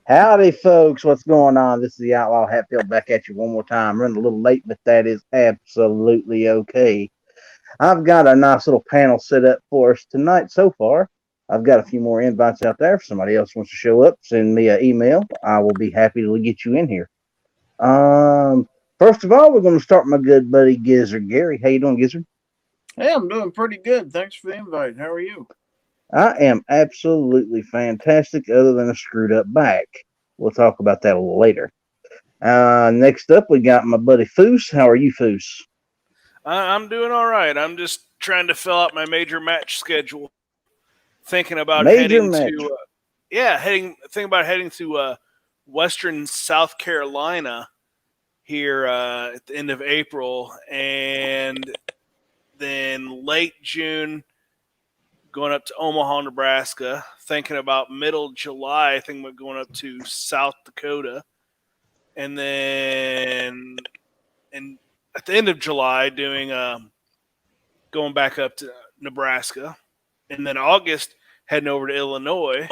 Howdy, folks. What's going on? This is the Outlaw Hatfield back at you one more time. Running a little late, but that is absolutely okay. I've got a nice little panel set up for us tonight so far. I've got a few more invites out there. If somebody else wants to show up, send me an email. I will be happy to get you in here. Um, First of all, we're going to start with my good buddy Gizzard Gary. How you doing, Gizzard? Hey, I'm doing pretty good. Thanks for the invite. How are you? I am absolutely fantastic, other than a screwed up back. We'll talk about that a little later. Next up, we got my buddy Foose. How are you, Foose? I'm doing all right. I'm just trying to fill out my major match schedule. Thinking about Major heading match. to, thinking about heading to Western South Carolina here at the end of April, and then late June going up to Omaha, Nebraska. Thinking about middle July, I think we're going up to South Dakota, and then and at the end of July doing going back up to Nebraska, and then August heading over to Illinois,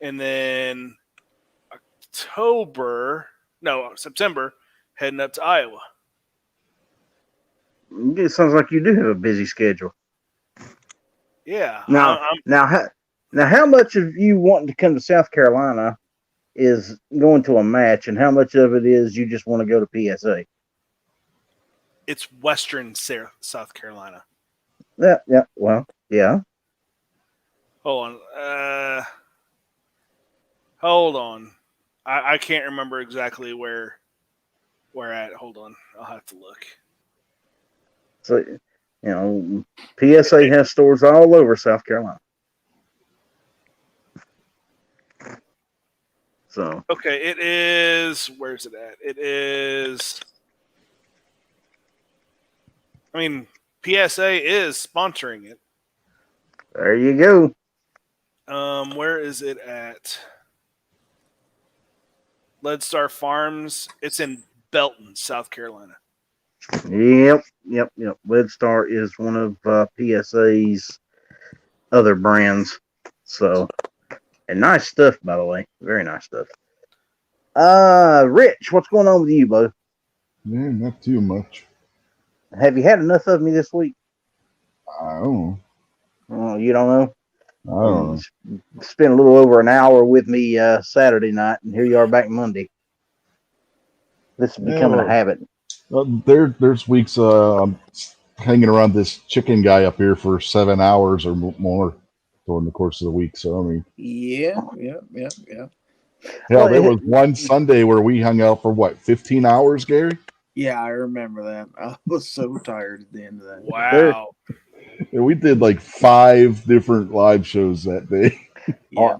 and then September heading up to Iowa. It sounds like you do have a busy schedule. Yeah, Now, now, how much of you wanting to come to South Carolina is going to a match, and how much of it is you just want to go to PSA? it's Western South Carolina. Yeah, yeah. Well, yeah. Hold on. Hold on. I can't remember exactly where at. Hold on. I'll have to look. So, PSA has stores all over South Carolina. So, Okay, it is. Where's it at? It is. I mean, PSA is sponsoring it. there you go. Where is it at? Lead Star Farms. It's in Belton, South Carolina. Yep. Red Star is one of PSA's other brands. So, and nice stuff, by the way. Very nice stuff. Rich, what's going on with you, bud? Yeah, not too much. Have you had enough of me this week? I don't Oh, you don't know? know. I don't know. You spent a little over an hour with me Saturday night, and here you are back Monday. This is Yeah, becoming a habit. there's weeks I'm hanging around this chicken guy up here for 7 hours or more during the course of the week. So I mean, Yeah. hell, Well, there was one Sunday where we hung out for what, 15 hours, Gary? Yeah, I remember that. I was so tired at the end of that. Wow. And we did like 5 different live shows that day. Yeah.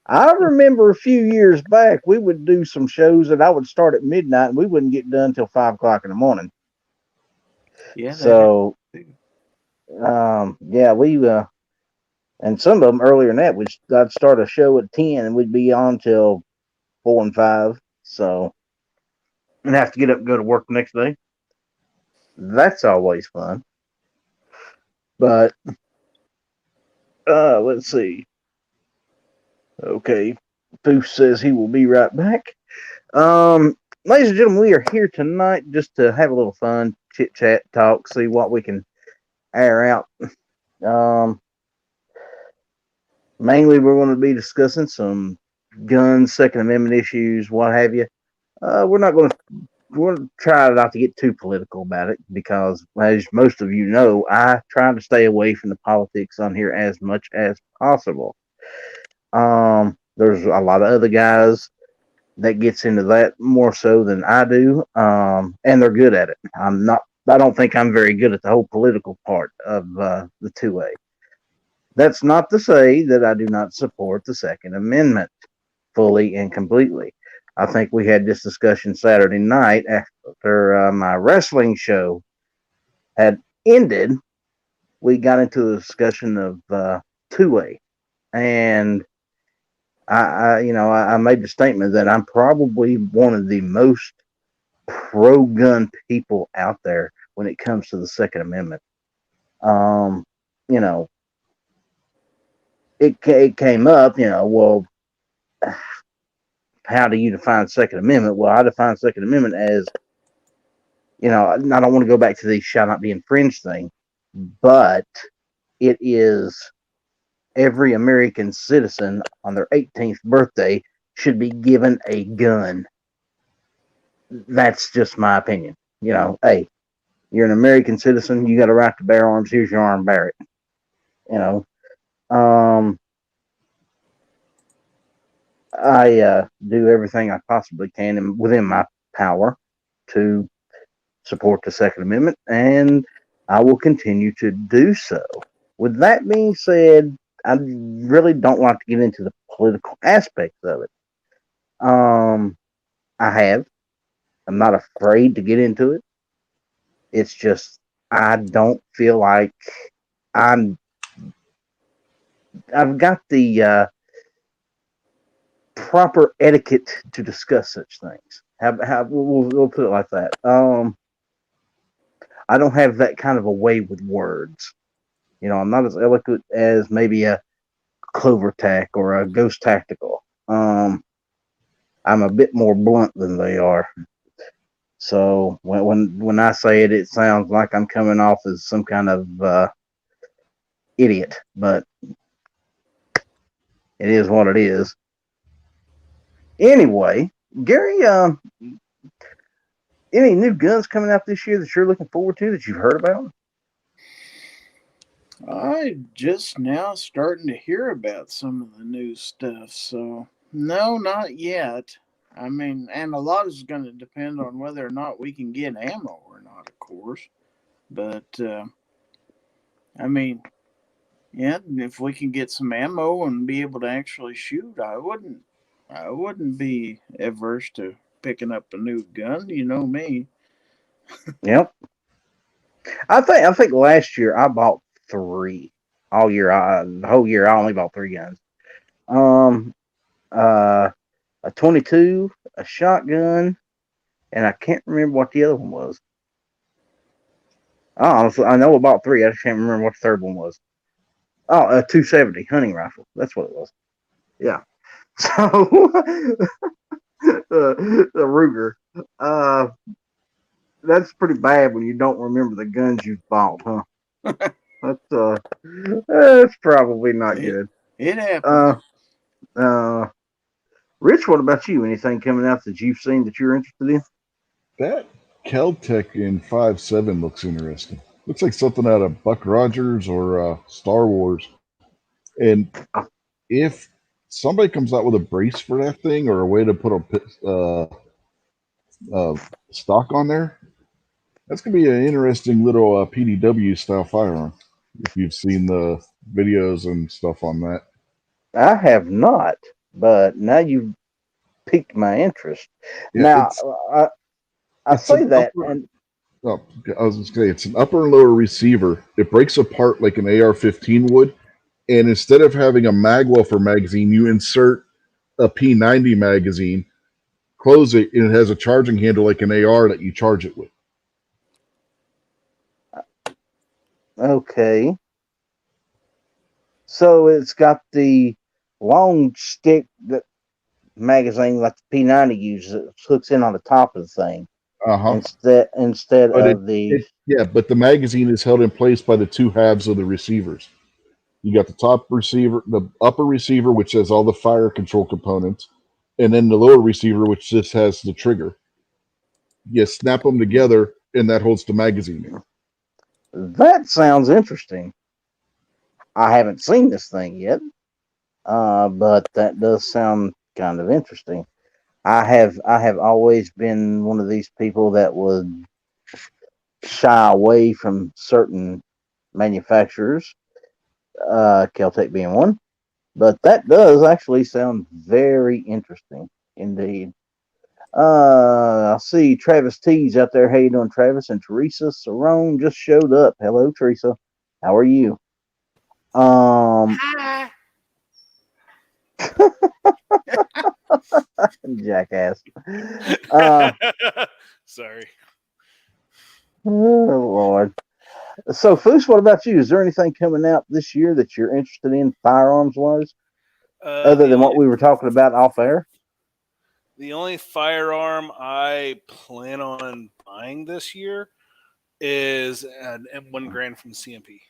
I remember a few years back, we would do some shows that I would start at midnight, and we wouldn't get done till 5 o'clock in the morning. Yeah. So, yeah, and some of them earlier than that, I'd start a show at 10, and we'd be on till 4 and 5. So, and have to get up and go to work the next day. That's always fun. But let's see. Okay, Booth says he will be right back. Ladies and gentlemen, we are here tonight just to have a little fun, chit chat, talk, see what we can air out. Um, Mainly, we're going to be discussing some guns, Second Amendment issues, what have you. We're not going to we're going to try not to get too political about it because, as most of you know, I try to stay away from the politics on here as much as possible. There's a lot of other guys that gets into that more so than I do, and they're good at it. I'm not. I don't think I'm very good at the whole political part of the 2A. That's not to say that I do not support the Second Amendment fully and completely. I think we had this discussion Saturday night after my wrestling show had ended. We got into a discussion of 2A, and I made the statement that I'm probably one of the most pro-gun people out there when it comes to the Second Amendment. Um, you know, it came up, well, how do you define Second Amendment? Well, I define Second Amendment as, I don't want to go back to the shall not be infringed thing, but it is every American citizen on their 18th birthday should be given a gun. That's just my opinion. Hey, you're an American citizen, you got a right to bear arms. Here's your arm, bear it. I do everything I possibly can and within my power to support the Second Amendment, and I will continue to do so. With that being said, I really don't like to get into the political aspects of it. I have. I'm not afraid to get into it. It's just I don't feel like I'm. I've got the proper etiquette to discuss such things. We'll put it like that. I don't have that kind of a way with words. I'm not as eloquent as maybe a Clover Tack or a Ghost Tactical. I'm a bit more blunt than they are. So when I say it, it sounds like I'm coming off as some kind of idiot, but it is what it is. Anyway, Gary, any new guns coming out this year that you're looking forward to that you've heard about? I just now starting to hear about some of the new stuff, so no, not yet. I mean, and a lot is going to depend on whether or not we can get ammo or not, of course. But I mean, yeah, if we can get some ammo and be able to actually shoot, I wouldn't be averse to picking up a new gun. You know me. Yep. I think last year I bought 3 all year. The whole year I only bought 3 guns. A 22, a shotgun, and I can't remember what the other one was. Honestly, I know about 3. I just can't remember what the third one was. Oh, a 270 hunting rifle. That's what it was. Yeah. So the Ruger. That's pretty bad when you don't remember the guns you've bought, huh? That's probably not good. It happens. Rich, what about you? Anything coming out that you've seen that you're interested in? That Keltec in 5.7 looks interesting. Looks like something out of Buck Rogers or Star Wars. And if somebody comes out with a brace for that thing or a way to put a stock on there, that's going to be an interesting little PDW style firearm. If you've seen the videos and stuff on that. I have not, but now you've piqued my interest. Yeah, now, I say that, and I was going to say it's an upper and lower receiver. It breaks apart like an AR-15 would, and instead of having a magwelfer magazine, you insert a P90 magazine, close it, and it has a charging handle like an AR that you charge it with. okay. So it's got the long stick that magazine like the P90 uses. It hooks in on the top of the thing instead But of but the magazine is held in place by the 2 halves of the receivers. You got the top receiver, the upper receiver, which has all the fire control components, and then the lower receiver, which just has the trigger. You snap them together, and that holds the magazine in. That sounds interesting. I haven't seen this thing yet, but that does sound kind of interesting. I have always been one of these people that would shy away from certain manufacturers, Keltec being one. But that does actually sound very interesting indeed. I see Travis T's out there. How you doing, Travis? And Teresa Cerrone just showed up. Hello, Teresa. How are you? Jackass. Sorry. Oh, Lord. So, Foose, what about you? Is there anything coming out this year that you're interested in firearms wise, other than what we were talking about off air? The only firearm I plan on buying this year is an M1 Grand from CMP.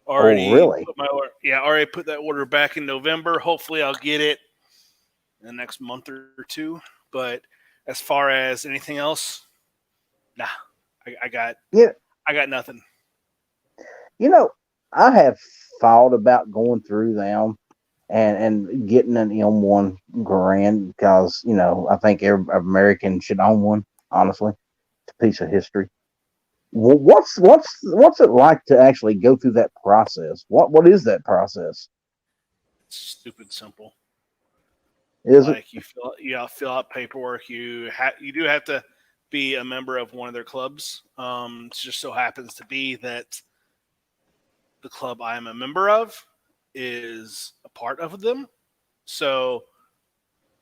Oh, Already really? put my already put that order back in November. Hopefully, I'll get it in the next month or two. But as far as anything else, nah, I got Yeah. nothing. You know, I have thought about going through them and getting an M1 Grand because I think every American should own one. Honestly, it's a piece of history. What's it like to actually go through that process? What is that process? It's stupid simple. Is it? Like fill out paperwork. You do have to be a member of one of their clubs. It just so happens to be that the club I am a member of is a part of them, so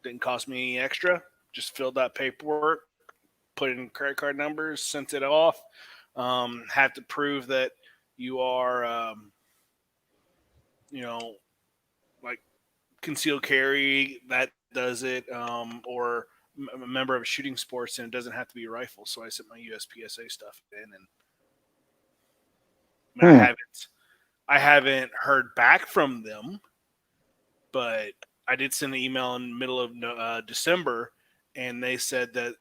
didn't cost me any extra. Just filled out paperwork, put in credit card numbers, sent it off. Have to prove that you are, you know, like concealed carry that does it, or a member of shooting sports, and it doesn't have to be a rifle. So I sent my USPSA stuff in, and Hmm. I haven't heard back from them, but I did send an email in the middle of December, and they said that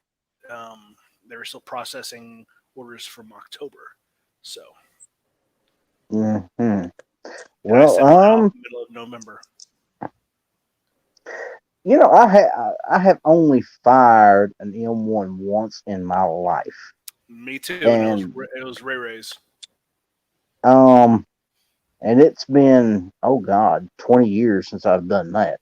they were still processing orders from October. So, Hmm. and I Well, sent mine off in the middle of November. I have only fired an M1 once in my life, Me too, and and it was Ray Ray's. um, and it's been, oh God, 20 years since I've done that.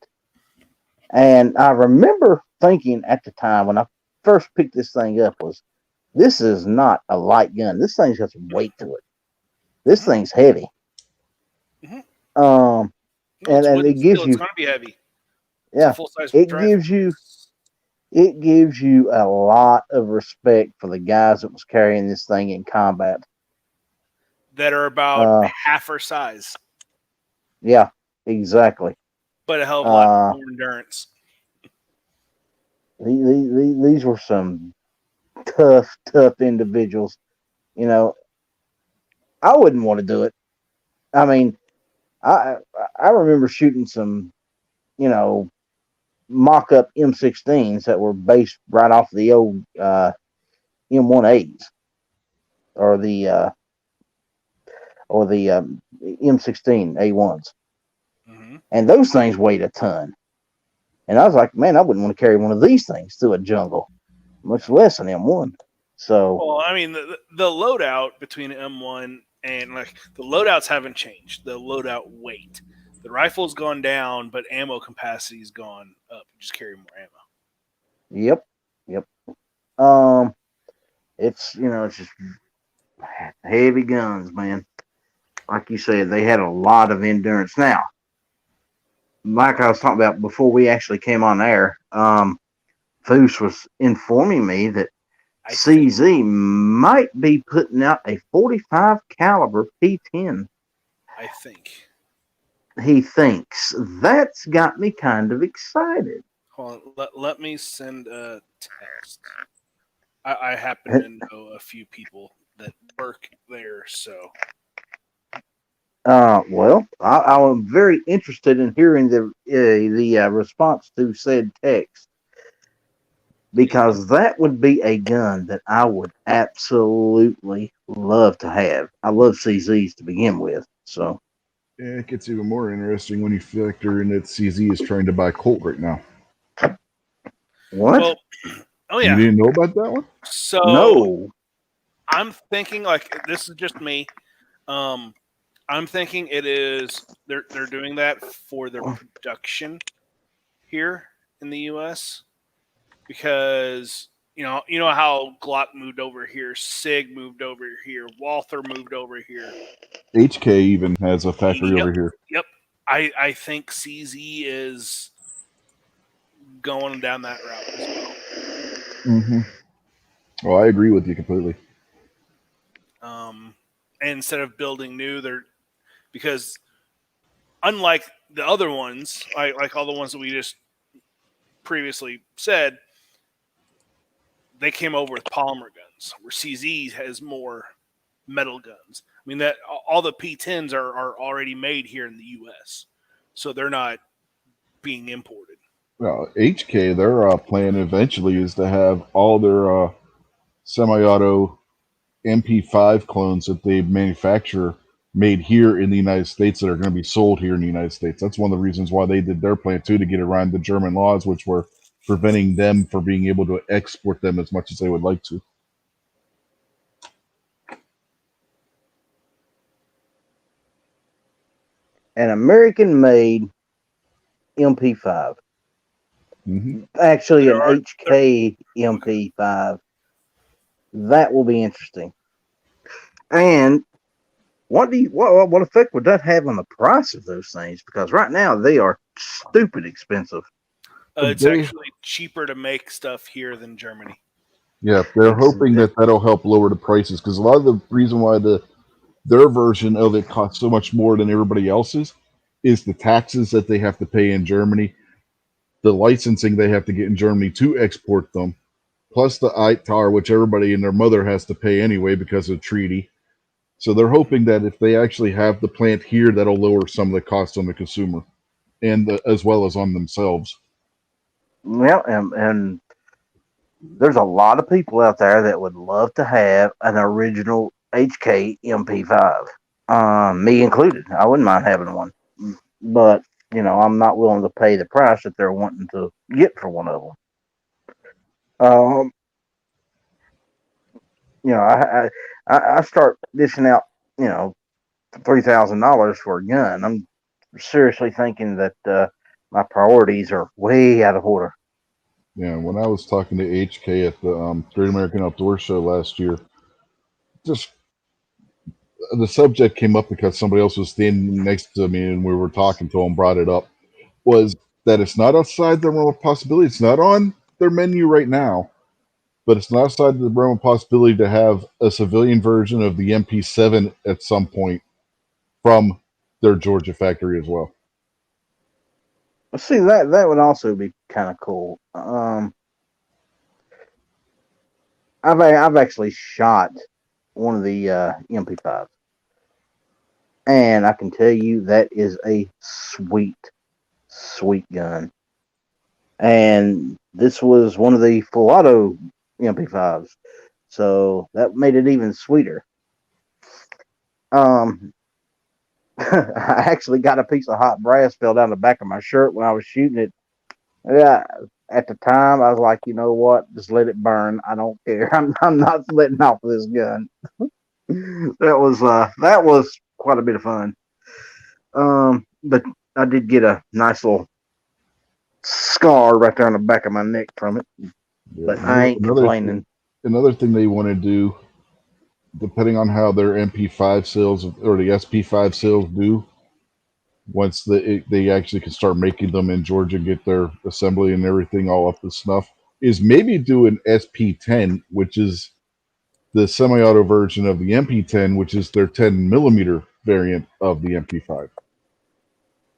And I remember thinking at the time when I first picked this thing up was, this is not a light gun. This thing's got some weight to it. This Mm-hmm. thing's heavy. Mm-hmm. Um, No, and it's and wood it and steel. gives It's you, going to be heavy. It's a yeah, full size it rifle. gives you, it gives you a lot of respect for the guys that was carrying this thing in combat. That are about Uh, half her size, yeah, exactly. but a hell of a lot Uh, more endurance. these were some tough individuals. You know, I wouldn't want to do it. I mean, I I remember shooting some, you know, mock up M16s that were based right off the old M18s or the M16 A1s, Mm-hmm. and those things weighed a ton. And I was like, man, I wouldn't want to carry one of these things through a jungle, much less an M1. So, Well, I mean, the loadout between M1 and like the loadouts haven't changed. The loadout weight, the rifle's gone down, but ammo capacity's gone up. You just carry more ammo. yep, yep. Um, it's just heavy guns, man. Like you said, they had a lot of endurance. Now, like I was talking about before we actually came on air, Foose was informing me that I think. CZ might be putting out a 45 caliber P10. I think. He thinks that's got me kind of excited. Hold on, let me send a text. I happen to know a few people that work there, so Well, I am very interested in hearing the response to said text because that would be a gun that I would absolutely love to have. I love CZs to begin with, so Yeah, it gets even more interesting when you factor in that CZ is trying to buy Colt right now. what? well, oh You yeah. didn't know about that one? So No. I'm thinking like this is just me. Um, I'm thinking it is they're doing that for their production here in the U.S. because you know how Glock moved over here, Sig moved over here, Walther moved over here. HK even has a factory Yep, over here. yep. I think CZ is going down that route as well. Mm-hmm. Oh, I agree with you completely. Um, and instead of building new, they're because unlike the other ones, like all the ones that we just previously said, they came over with polymer guns, where CZ has more metal guns. I mean, that all the P10s are already made here in the U.S., so they're not being imported. Well, HK, their plan eventually is to have all their semi-auto MP5 clones that they manufacture made here in the United States that are going to be sold here in the United States. That's one of the reasons why they did their plan too, to get around the German laws, which were preventing them from being able to export them as much as they would like to. An American-made MP5. Mm-hmm. Actually, an There HK MP5. That will be interesting. And what effect would that have on the price of those things? Because right now they are stupid expensive. It's actually cheaper to make stuff here than Germany. Yeah, they're hoping that that'll help lower the prices, because a lot of the reason why their version of it costs so much more than everybody else's is the taxes that they have to pay in Germany, the licensing they have to get in Germany to export them, plus the ITAR, which everybody and their mother has to pay anyway because of the treaty. So they're hoping that if they actually have the plant here, that'll lower some of the costs on the consumer, and as well as on themselves. Well, and there's a lot of people out there that would love to have an original HK MP5. Me included. I wouldn't mind having one, but I'm not willing to pay the price that they're wanting to get for one of them. I start dishing out, $3,000 for a gun. I'm seriously thinking that my priorities are way out of order. Yeah, when I was talking to HK at the Great American Outdoor Show last year, just the subject came up because somebody else was standing next to me and we were talking to him, brought it up, was that it's not outside the realm of possibility. It's not on their menu right now, but it's not outside the realm of possibility to have a civilian version of the MP7 at some point from their Georgia factory as well. See, that would also be kind of cool. I've actually shot one of the MP5s, and I can tell you that is a sweet, sweet gun. And this was one of the full auto MP5s, so that made it even sweeter. Um, I actually got a piece of hot brass fell down the back of my shirt when I was shooting it. Yeah, at the time I was like, you know what? Just let it burn. I don't care. I'm not letting off this gun. That was quite a bit of fun. But I did get a nice little scar right there on the back of my neck from it. Yeah, but I ain't complaining. Another thing they want to do, depending on how their MP5 sales or the SP5 sales do, once they actually can start making them in Georgia, get their assembly and everything all up to snuff, is maybe do an SP10, which is the semi-auto version of the MP10, which is their 10 millimeter variant of the MP5.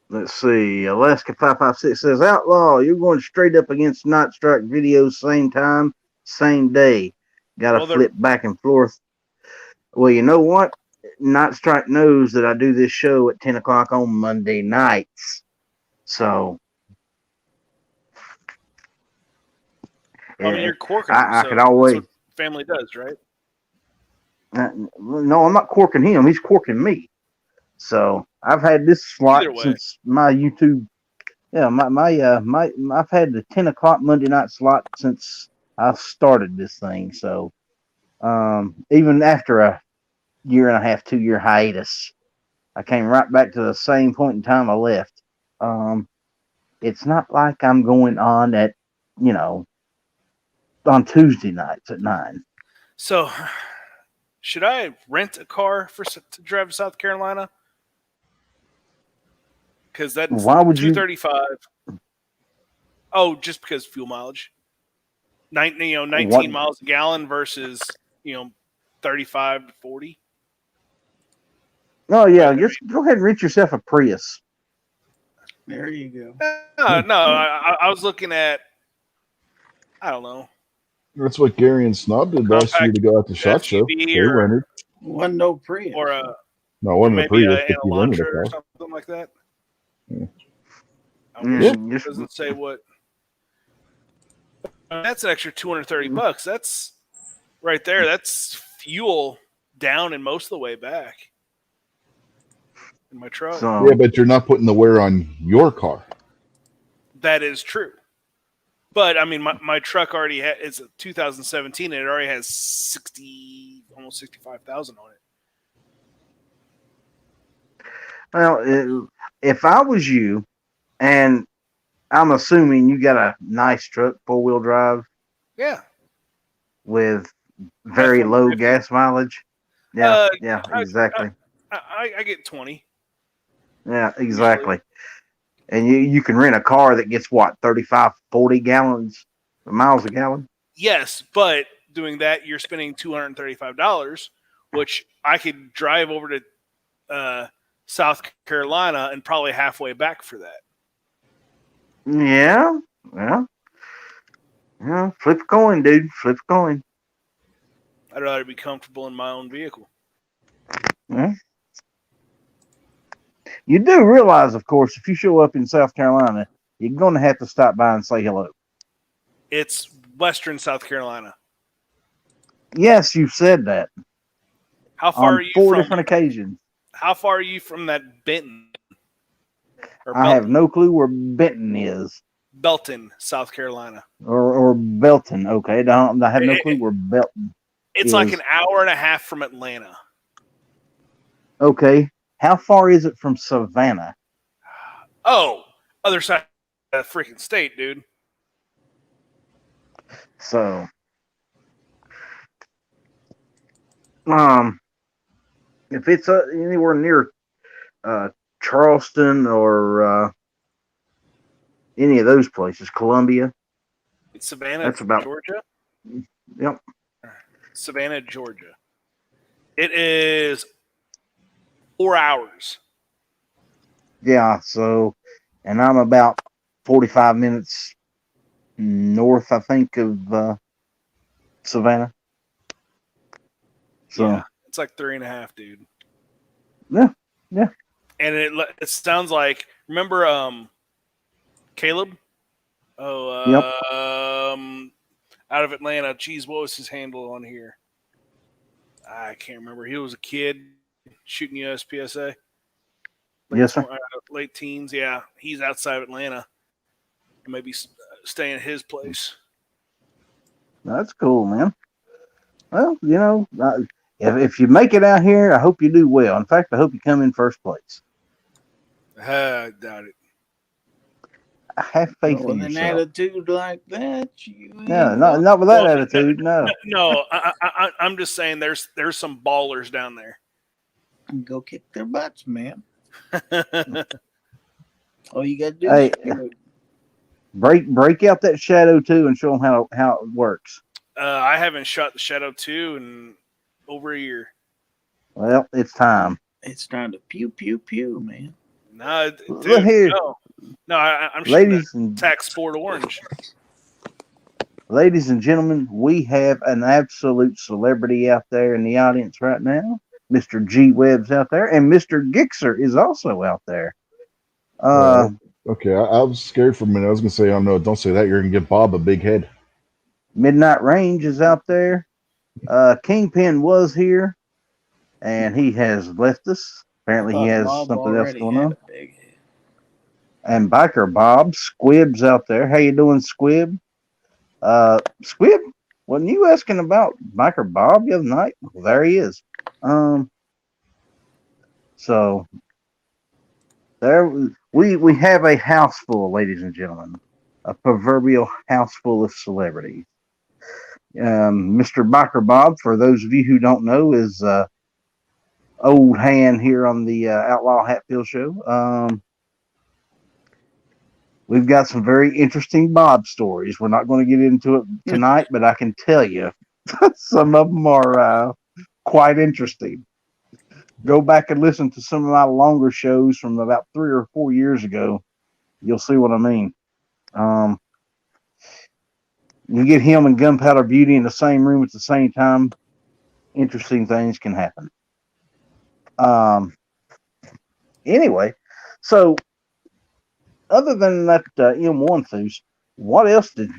Let's see. Alaska 556 says, Outlaw, you're going straight up against Night Strike videos, same time, same day. Got to flip back and forth. Well, you know what? Night Strike knows that I do this show at 10 o'clock on Monday nights. So. I mean, you're corking. I could always. That's what family does, right? No, I'm not corking him. He's corking me. So I've had this slot since my YouTube. Yeah, I've had the 10 o'clock Monday night slot since I started this thing. So even after a 1.5, 2 year hiatus, I came right back to the same point in time I left. It's not like I'm going on at, on Tuesday nights at 9. So should I rent a car to drive to South Carolina? Because that's $235. Oh, just because fuel mileage. 19 miles a gallon versus 35 to 40. Oh yeah, just go ahead and rent yourself a Prius. There you go. No, I was looking at I don't know, That's what Gary and Snob did last year compact to go out to SHOT Show. SUV They rented. Wasn't no Prius. or No, it wasn't a maybe Prius, an but you rented a Elantra or car. something like that. Yeah. I wish Yeah. it doesn't say what. That's an extra $230. That's right there. That's fuel down and most of the way back in my truck. So Yeah, but you're not putting the wear on your car. That is true. But I mean, my truck already it's a 2017, and it already has 60, almost 65,000 on it. well, if I was you, and I'm assuming you got a nice truck, 4-wheel drive Yeah, with very low F-150. gas mileage. Yeah, yeah, I, exactly. I get 20. Yeah, exactly. And you can rent a car that gets what, 35, 40 miles a gallon? Yes, but doing that, you're spending $235, which I could drive over to South Carolina and probably halfway back for that. Yeah, yeah, yeah. Flip a coin, dude. Flip a coin. I'd rather be comfortable in my own vehicle. Yeah. You do realize, of course, if you show up in South Carolina, you're going to have to stop by and say hello. It's Western South Carolina. Yes, you've said that How far on are you 4 from? different occasions. How far are you from that Benton? Or I have no clue where Benton is. Belton, South Carolina. Or Belton. Okay, I have no clue where Belton It's is. like an hour and a half from Atlanta. Okay, how far is it from Savannah? Oh, other side of the freaking state, dude. So, if it's anywhere near Charleston or any of those places, Columbia, It's Savannah, that's about. Georgia. Yep. Savannah, Georgia. It is 4 hours. Yeah. So, and I'm about 45 minutes north, I think, of Savannah. So, Yeah, it's like 3.5, dude. yeah, yeah. And it sounds like, remember Caleb? Oh, Yep. Out of Atlanta. Geez, what was his handle on here? I can't remember. He was a kid shooting USPSA. Yes, sir. Late teens. Yeah, he's outside of Atlanta. Maybe staying at his place. That's cool, man. Well, if you make it out here, I hope you do well. In fact, I hope you come in first place. I doubt it. I have faith in With an yourself. attitude like that, you No, not with that attitude. No. No, I'm just saying there's some ballers down there. Go kick their butts, man. All you gotta do Hey, is break out that Shadow 2 and show them how it works. I haven't shot the Shadow 2 in over a year. Well, it's time. It's time to pew pew pew, man. No, Look dude, here. no, I'm shooting Ladies that and Tac Sport Orange. Ladies and gentlemen, we have an absolute celebrity out there in the audience right now. Mr. G Webb's out there, and Mr. Gixer is also out there. Okay, I was scared for a minute. I was going to say, oh no, don't say that. You're going to give Bob a big head. Midnight Range is out there. Kingpin was here, and he has left us. Apparently, he has Bob something else already going had on. a big head. And Biker Bob, Squib's out there. How you doing, Squib? Squib, wasn't you asking about Biker Bob the other night? Well, there he is. So there we have a house full, ladies and gentlemen, a proverbial house full of celebrities. Mr. Biker Bob, for those of you who don't know, is old hand here on the Outlaw Hatfield Show. We've got some very interesting Bob stories. We're not going to get into it tonight, but I can tell you some of them are quite interesting. Go back and listen to some of my longer shows from about 3 or 4 years ago. You'll see what I mean. You get him and Gunpowder Beauty in the same room at the same time, interesting things can happen. Um, anyway, so other than that M1 Foos, what else did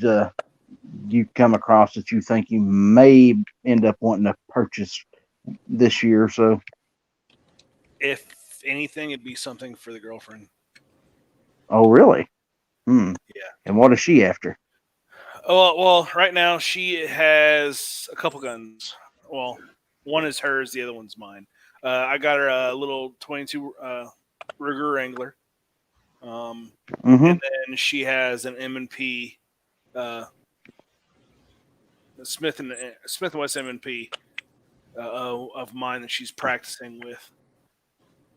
you come across that you think you may end up wanting to purchase this year or so? If anything, it'd be something for the girlfriend. Oh, really? Hmm. Yeah. And what is she after? Oh well, right now she has a couple guns. Well, one is hers, the other one's mine. I got her a little 22 Ruger Wrangler, Mm-hmm. and then she has an M&P Smith and Wesson M&P of mine that she's practicing with.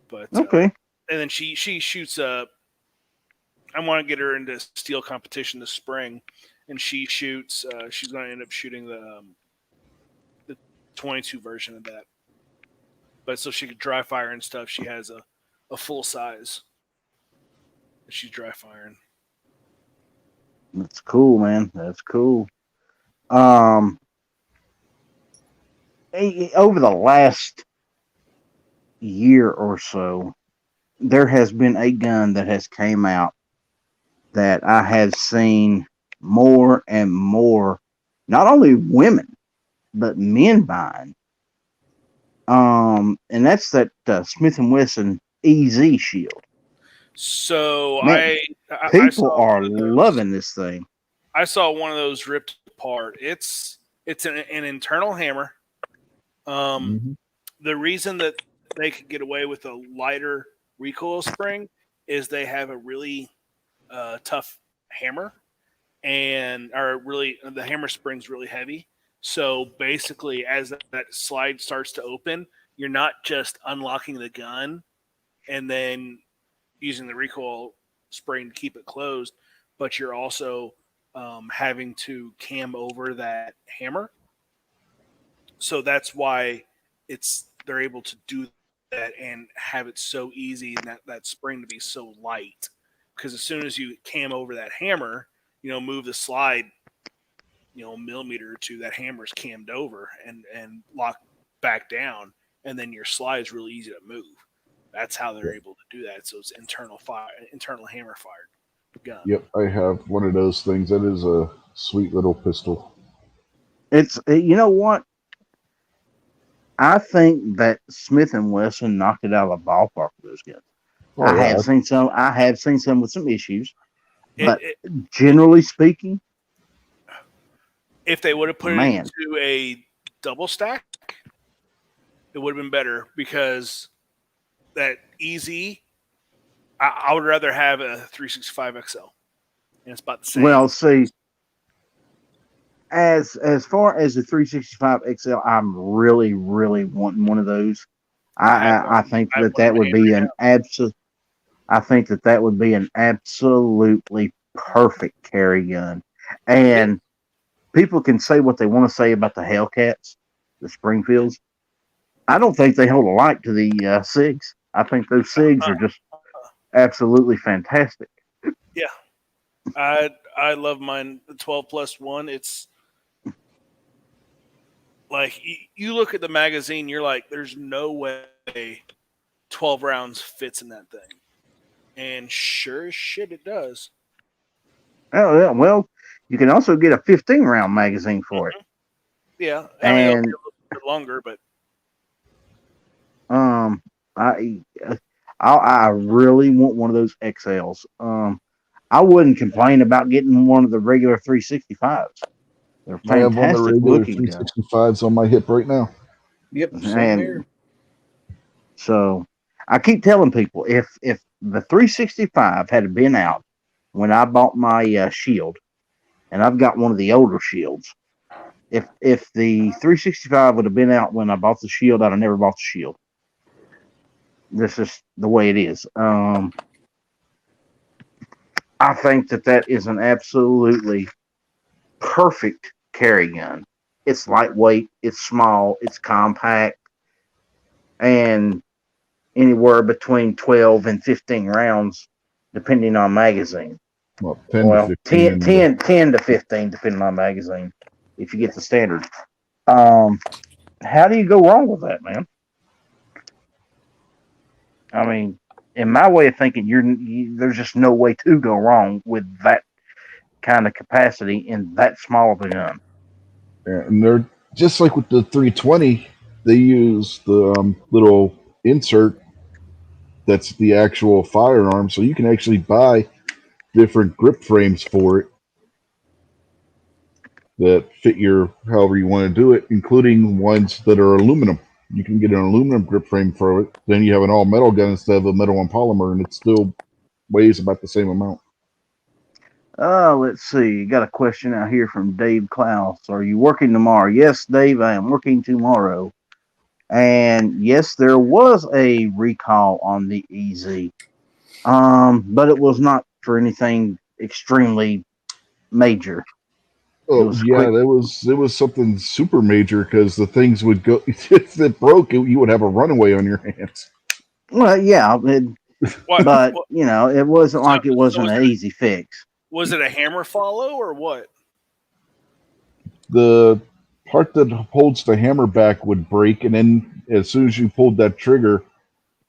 But Okay. and then she shoots. I want to get her into steel competition this spring, and she shoots. She's going to end up shooting the 22 version of that. But so she could dry fire and stuff. She has a full size that she's dry firing. That's cool, man. That's cool. Um, over the last year or so, there has been a gun that has came out that I have seen more and more, not only women but men buying. And that's that Smith and Wesson EZ shield. So Man, I people saw are one of those. loving this thing. I saw one of those ripped apart. It's an internal hammer. Um, Mm-hmm. the reason that they could get away with a lighter recoil spring is they have a really tough hammer, and are really the hammer spring's really heavy. So basically, as that slide starts to open, you're not just unlocking the gun and then using the recoil spring to keep it closed, but you're also having to cam over that hammer. So that's why they're able to do that and have it so easy and that spring to be so light. Because as soon as you cam over that hammer, move the slide, a millimeter or two, that hammer's cammed over and locked back down, and then your slide is really easy to move. That's how they're able to do that. So it's internal hammer fired gun. Yep, I have one of those things. That is a sweet little pistol. It's you know what? I think that Smith and Wesson knocked it out of the ballpark with those guns. Oh yeah, I have seen some with some issues, It, but it, generally speaking, if they would have put it man, into a double stack, it would have been better because that easy. I would rather have a 365 XL, and it's about the same. well, see, as far as the 365 XL, I'm really wanting one of those. I think I have that one in that my would hand be right an now. absolute. I think that that would be an absolutely perfect carry gun. It is. And people can say what they want to say about the Hellcats, the Springfields. I don't think they hold a light to the SIGs. I think those SIGs Uh, are just absolutely fantastic. yeah, I love mine. The 12+1. It's like you look at the magazine, you're like, there's no way 12 rounds fits in that thing, and sure as shit, it does. Oh, yeah, well, you can also get a 15 round magazine for it. Yeah, I mean it'll be And a little bit longer, but um, I, I really want one of those XLs. I wouldn't complain about getting one of the regular 365s. They're I have one of the fantastic regular looking guns. 365s on my hip right now. Yep, same And here. so I keep telling people if the 365 had been out when I bought my shield, and I've got one of the older shields. If the 365 would have been out when I bought the shield, I'd have never bought the shield. This is the way it is. I think that that is an absolutely perfect carry gun. It's lightweight, it's small, it's compact, and anywhere between 12 and 15 rounds, depending on magazine. Well, 10 to Well, 15 in the 10 to 15, depending on magazine, if you get the standard. Um, how do you go wrong with that, man? I mean, in my way of thinking, there's just no way to go wrong with that kind of capacity in that small of a gun. and they're just like with the 320, they use the little insert that's the actual firearm, so you can actually buy different grip frames for it that fit your however you want to do it, including ones that are aluminum. You can get an aluminum grip frame for it. Then you have an all metal gun instead of a metal and polymer, and it still weighs about the same amount. Let's see. Got a question out here from Dave Klaus. Are you working tomorrow? Yes, Dave, I am working tomorrow. And yes, there was a recall on the EZ. But it was not for anything extremely major. It Oh was yeah, quick. it was something super major because the things would go if it broke, you would have a runaway on your hands. Well, yeah, What? but what it wasn't so, like it so wasn't an easy fix. was it a hammer follow or what? The part that holds the hammer back would break, and then as soon as you pulled that trigger,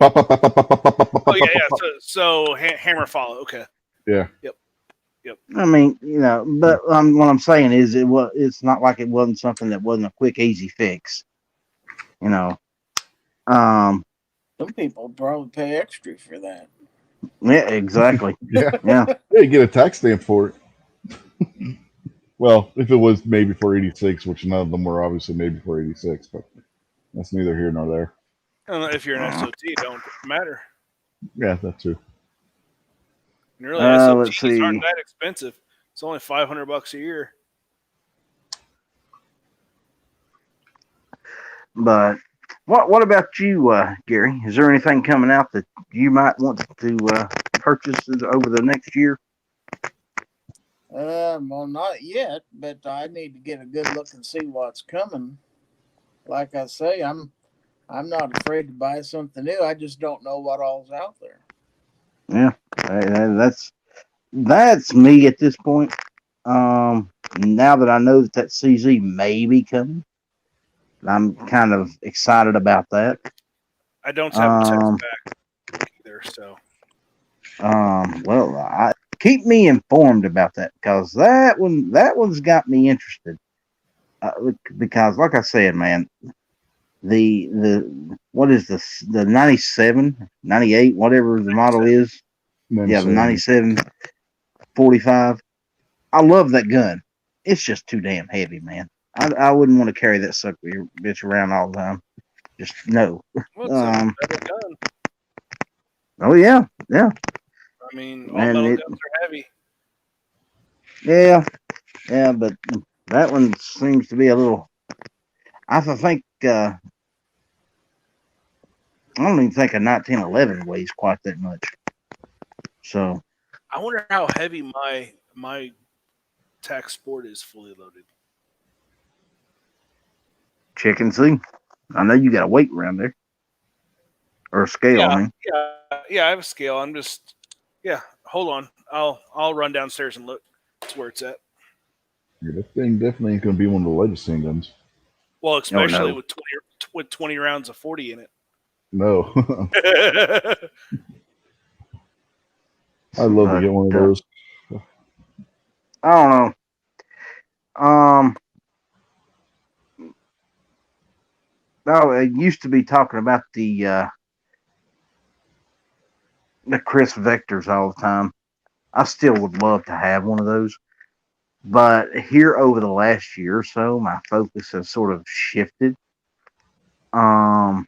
pop, pop, pop, pop, pop, pop, pop, pop, pop, Oh yeah, pop, pop, yeah. pop. So hammer follow. Okay. Yeah. Yep. Yep. I mean, but what I'm saying is it's not like it wasn't something that wasn't a quick, easy fix. You know, um, Some people probably pay extra for that. yeah, exactly. Yeah. Yeah, Yeah, you get a tax stamp for it. Well, if it was made before 86, which none of them were obviously made before 86, but that's neither here nor there. If you're an SOT, it don't matter. Yeah, that's true. And really, SOTs let's aren't see. that expensive. It's only $500 a year. But what about you, Gary? Is there anything coming out that you might want to purchase over the next year? Well, not yet, but I need to get a good look and see what's coming. Like I say, I'm not afraid to buy something new. I just don't know what all's out there. Yeah, that's me at this point. Now that I know that CZ may be coming, I'm kind of excited about that. I don't have a text Um, back either, so well, keep me informed about that because that one's got me interested. Because, like I said, man, the what is this? The 97, 98, whatever the model is. Yeah, the 97. 97 45. I love that gun. It's just too damn heavy, man. I wouldn't want to carry that sucker bitch around all the time. Just no. well, it's a Um. metal gun. Oh yeah, yeah, I mean, all and metal it, guns are heavy. yeah, yeah, but that one seems to be a little. I think. I don't even think a 1911 weighs quite that much. So I wonder how heavy my tax sport is fully loaded. check and see. I know you got a weight around there or a scale. I Yeah, mean, yeah. I have a scale. I'm just yeah. Hold on. I'll run downstairs and look. That's where it's at. Yeah, that thing definitely ain't going to be one of the latest handguns. Well, oh especially no, with 20 rounds of 40 in No. it. I'd love to but get one of those. I don't know. Oh, it used to be talking about the Chris Vectors all the time. I still would love to have one of those. But here over the last year or so, my focus has sort of shifted. Um,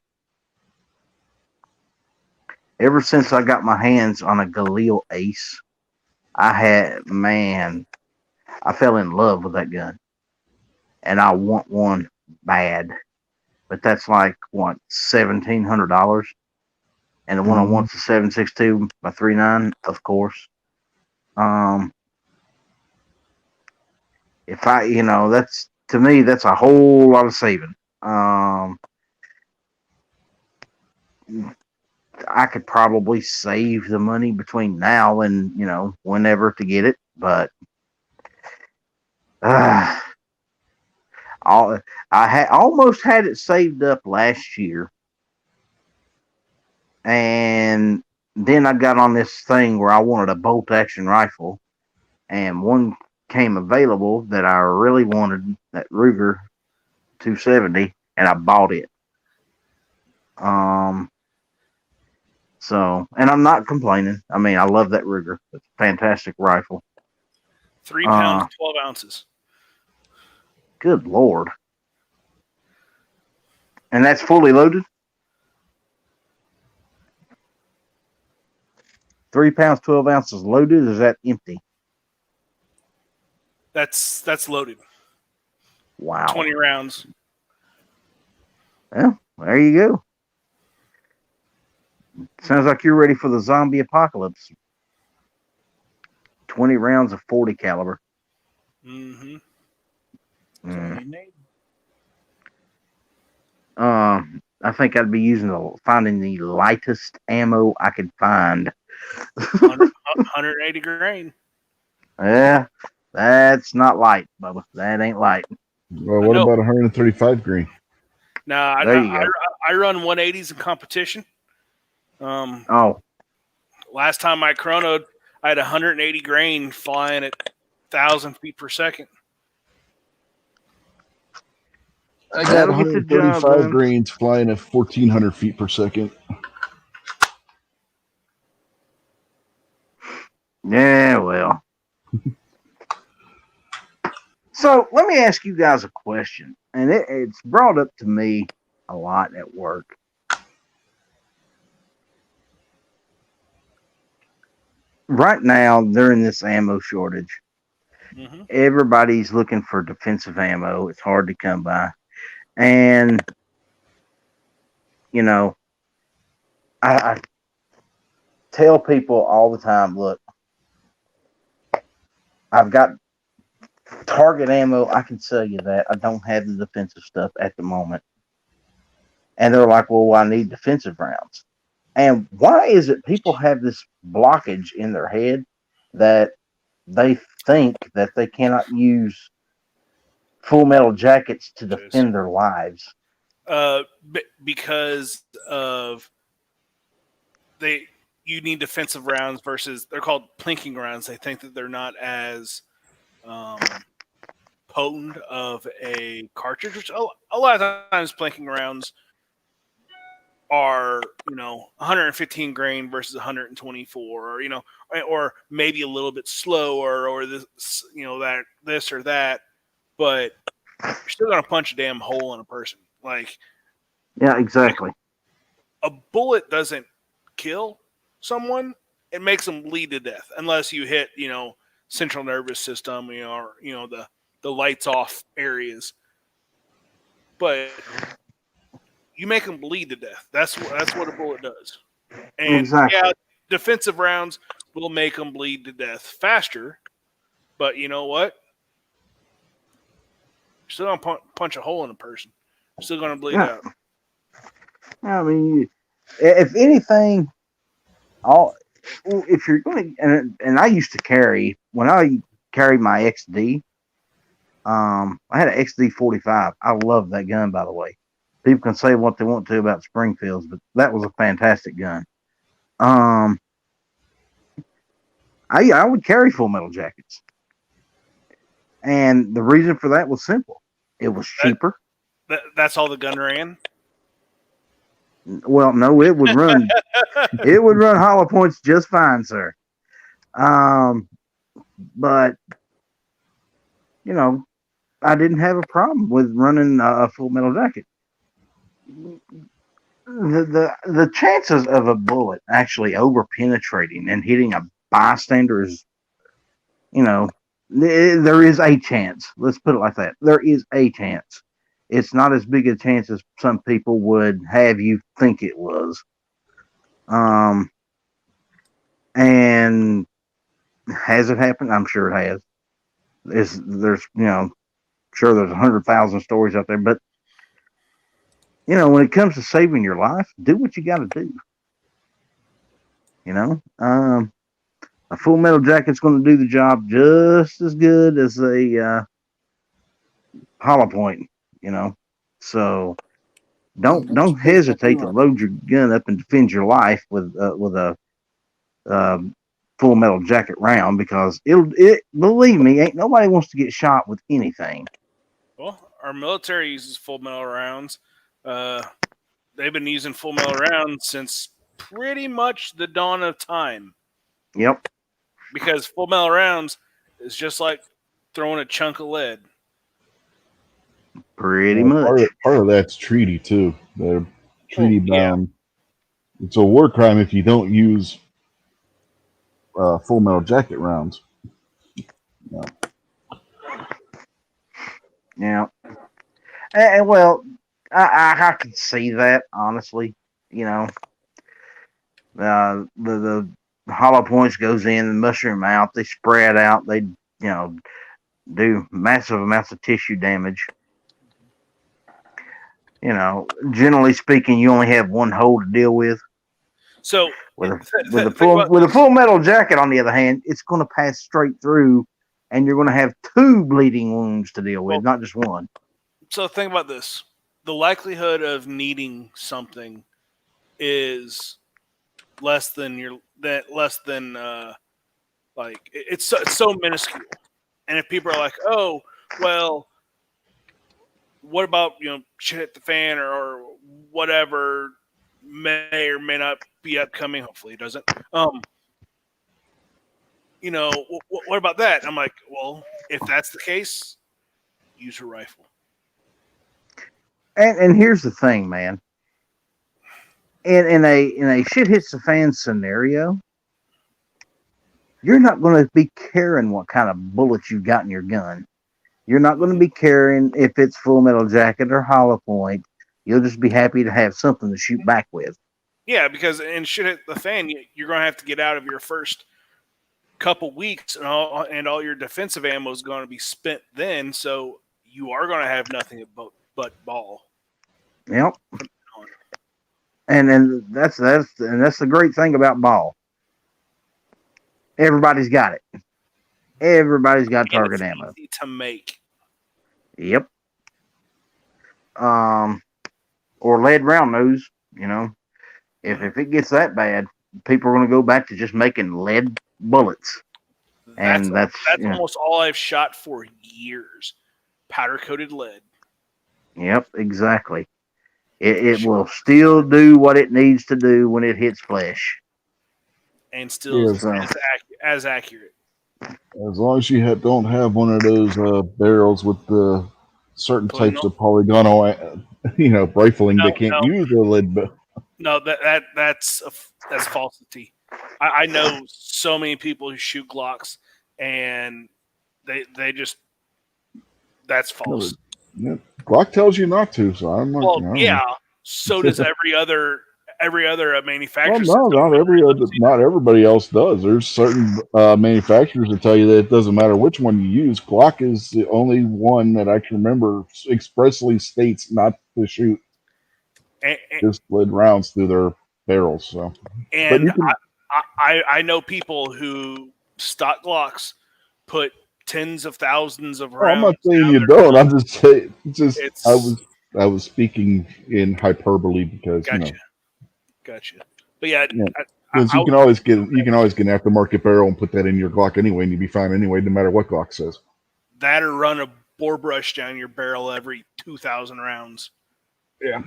ever since I got my hands on a Galil Ace, I fell in love with that gun, and I want one bad. But that's like what $1,700, and the one I Mhm. want's a 7.62 by 3.9, of course. Um, if I, that's to me, that's a whole lot of saving. Um, I could probably save the money between now and whenever to get it, but uh, I almost had it saved up last year, and then I got on this thing where I wanted a bolt action rifle, and one came available that I really wanted, that Ruger 270, and I bought it. And I'm not complaining. I mean, I love that Ruger. It's a fantastic rifle. 3 pounds, 12 ounces. Good Lord. And that's fully loaded? 3 pounds, 12 ounces loaded? Or is that empty? That's loaded. Wow. 20 rounds. Well, there you go. Sounds like you're ready for the zombie apocalypse. 20 rounds of 40 caliber. Mm-hmm. I think I'd be finding the lightest ammo I could find. 180 grain. Yeah, that's not light, Bubba. That ain't light. Well, what about 135 grain? Nah, I run 180s in competition. Last time I chronoed, I had 180 grain flying at 1,000 feet per second. I got 135 grains flying at 1,400 feet per second. Yeah, well. So let me ask you guys a question, and it's brought up to me a lot at work. Right now, during this ammo shortage, everybody's looking for defensive ammo. It's hard to come by. And, I tell people all the time, look, I've got target ammo. I can sell you that. I don't have the defensive stuff at the moment. And they're like, well, I need defensive rounds. And why is it people have this blockage in their head that they think that they cannot use full metal jackets to defend their lives? Because of you need defensive rounds versus, they're called plinking rounds. They think that they're not as potent of a cartridge, which a lot of times plinking rounds are 115 grain versus 124, or maybe a little bit slower, or this this or that, but you're still gonna punch a damn hole in a person. Yeah, exactly. A bullet doesn't kill someone; it makes them bleed to death, unless you hit central nervous system, or the lights off areas. But you make them bleed to death. That's what a bullet does. And exactly. Defensive rounds will make them bleed to death faster. But you know what? You're still gonna punch a hole in a person. You're still gonna bleed out. I mean, if anything, if you're going to, and I used to carry, when I carried my XD, I had an XD 45. I love that gun, by the way. People can say what they want to about Springfields, but that was a fantastic gun. I would carry full metal jackets, and the reason for that was simple. It was cheaper. That's all the gun ran. Well, no, it would run. It would run hollow points just fine, sir. But I didn't have a problem with running a full metal jacket. The chances of a bullet actually over penetrating and hitting a bystander is, there is a chance. Let's put it like that. There is a chance. It's not as big a chance as some people would have you think it was. And has it happened? I'm sure it has. There's sure there's 100,000 stories out there, but when it comes to saving your life, do what you got to do. You know, a full metal jacket's going to do the job just as good as a hollow point. You know, so That's don't exactly hesitate to right. load your gun up and defend your life with a um, full metal jacket round because it believe me, ain't nobody wants to get shot with anything. Well, our military uses full metal rounds. Uh, they've been using full metal rounds since pretty much the dawn of time Yep, because full metal rounds is just like throwing a chunk of lead. pretty Part much. part of that's treaty too. They're Well, treaty yeah. bound. It's a war crime if you don't use full metal jacket rounds. Yeah. Yeah, and well, I can see that honestly. You know, the hollow points goes in the mushroom out. They spread out. They know do massive amounts of tissue damage. You know, generally speaking, you only have one hole to deal with. So think about With a this. full metal jacket, on the other hand, it's going to pass straight through, and you're going to have two bleeding wounds to deal with, Well, not just one. so think about this. The likelihood of needing something is less than like it's so minuscule. And if people are like, oh, well, what about shit hit the fan or whatever may or may not be upcoming. Hopefully, it doesn't. What about that? I'm like, well, if that's the case, use a rifle. And here's the thing, man. In a shit hits the fan scenario, you're not going to be caring what kind of bullets you got in your gun. You're not going to Mhm. be caring if it's full metal jacket or hollow point. You'll just be happy to have something to shoot back with. Yeah, because in shit hit the fan, you're going to have to get out of your first couple weeks, and all your defensive ammo is going to be spent then. So you are going to have nothing but ball Yep. from then on. And that's the great thing about ball. Everybody's got it. Everybody's got And target it's ammo. easy to make. Yep. Um, or lead round nose. You know, Mhm. if it gets that bad, people are going to go back to just making lead bullets, That's and that's that's almost all I've shot for years. Powder coated lead. yep, exactly. It Shot will still do what it needs to do when it hits flesh. and still Yeah, is So as accurate. as long as you don't have one of those barrels with the certain Putting types on, of polygonal, rifling, they no, can't no, use a lead. no. That's falsity. I know so many people who shoot Glocks, and they just that's No, false. yeah, Glock tells you not to, so I'm not. I Well, don't yeah. know. So does every other Well, manufacturer says no, don't not use those either. not everybody else does. There's certain manufacturers that tell you that it doesn't matter which one you use. Glock is the only one that I can remember expressly states not to shoot And, just lead rounds through their barrels. So, but and you can. I know people who stock Glocks put tens of thousands of Oh, I'm rounds not saying down you their don't. Glock. I'm just saying. Just It's I was speaking in hyperbole because gotcha, gotcha. But yeah, yeah, I, because I would you can always get an aftermarket barrel and put that in your Glock anyway, and you'd be fine anyway, no matter what Glock says. that or run a bore brush down your barrel every 2,000 rounds. Yeah.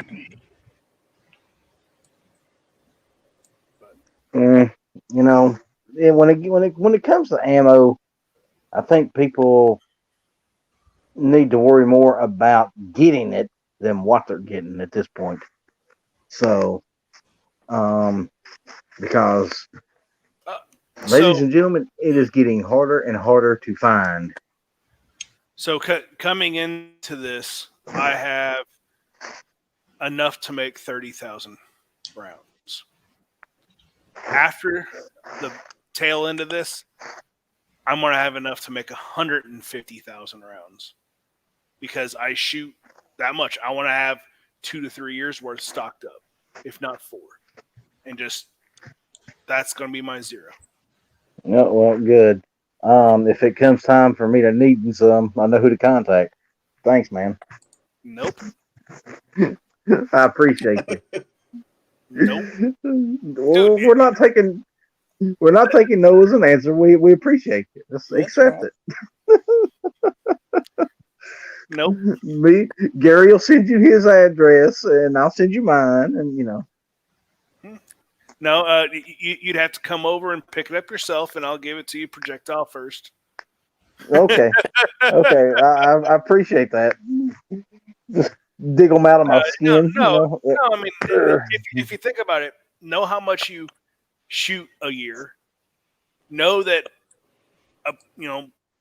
mm, you know, when it comes to ammo, I think people need to worry more about getting it than what they're getting at this point. So, um, because Uh, ladies so and gentlemen, it is getting harder and harder to find. so coming into this, I have enough to make 30,000 rounds. After the tail end of this, I'm going to have enough to make 150,000 rounds because I shoot that much. I want to have 2 to 3 years worth stocked up, if not 4, and just That's going to be my 0. No, well, good. If it comes time for me to need some, I know who to contact. Thanks, man. Nope. I appreciate you. Nope. Well, we're not taking no as an answer. We appreciate you. Just That's accept right. it. Nope. Me, Gary will send you his address, and I'll send you mine, and No, you'd have to come over and pick it up yourself, and I'll give it to you projectile first. Okay, okay. I appreciate that. Just dig them out of my skin, No. I mean, if you think about it, know how much you shoot a year. Know that,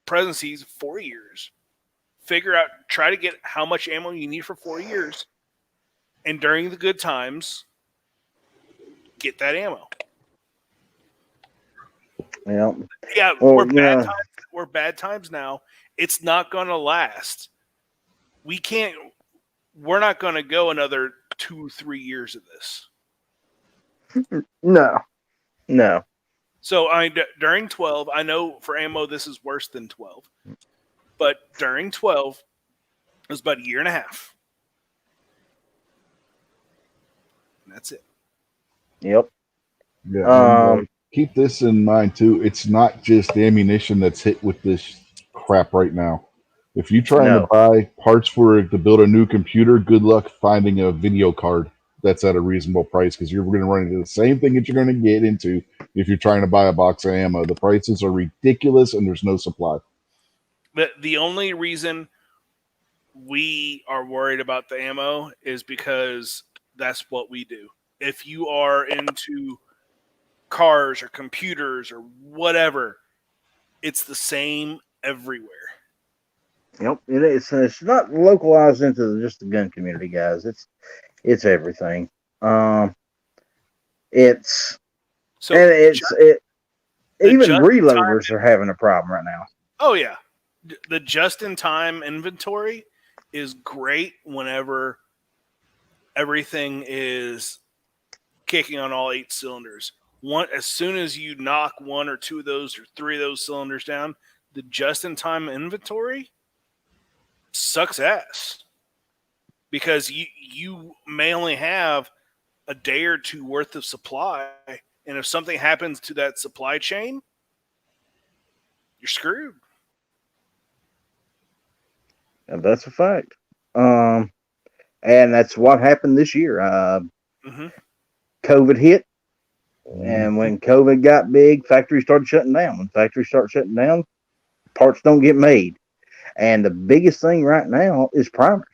presidency is 4 years. Figure out, try to get how much ammo you need for 4 years, and during the good times, get that ammo. Yeah. Yeah, Well, we're bad times now. It's not going to last. We're not going to go another 2-3 years of this. No. So during 12, I know for ammo this is worse than 12, but during 12 it was about a year and a half. And that's it. Yep. Yeah. And, keep this in mind too. It's not just ammunition that's hit with this crap right now. If you're trying to buy parts to build a new computer, good luck finding a video card that's at a reasonable price, because you're going to run into the same thing that you're going to get into if you're trying to buy a box of ammo. The prices are ridiculous and there's no supply. The only reason we are worried about the ammo is because that's what we do. If you are into cars or computers or whatever, it's the same everywhere. Yep, it is. It's not localized into just the gun community, guys. It's everything. It's so and even reloaders time, are having a problem right now. Oh yeah, the just-in-time inventory is great whenever everything is kicking on all 8 cylinders. As soon as you knock 1 or 2 of those or 3 of those cylinders down, the just-in-time inventory sucks ass, because you may only have a day or 2 worth of supply, and if something happens to that supply chain, you're screwed. And that's a fact. And that's what happened this year. COVID hit, and when COVID got big, factories started shutting down. When factories start shutting down, parts don't get made. And the biggest thing right now is primers.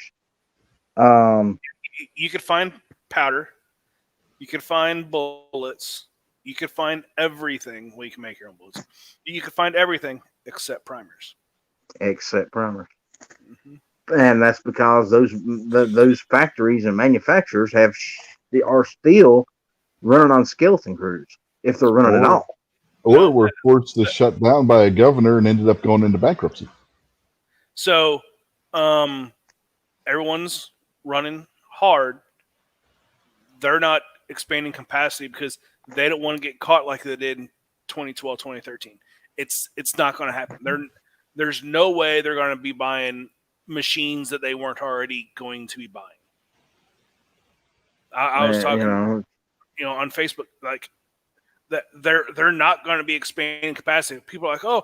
You could find powder, you could find bullets, you could find everything. Well, you can make your own bullets. You could find everything except primers. And that's because those factories and manufacturers are still running on skeleton crews, if they're running at all. Or were forced to shut down by a governor and ended up going into bankruptcy. So, everyone's running hard. They're not expanding capacity because they don't want to get caught like they did in 2012, 2013. It's not going to happen. There's no way they're going to be buying machines that they weren't already going to be buying. I was talking, on Facebook, like that they're not going to be expanding capacity. People are like, oh,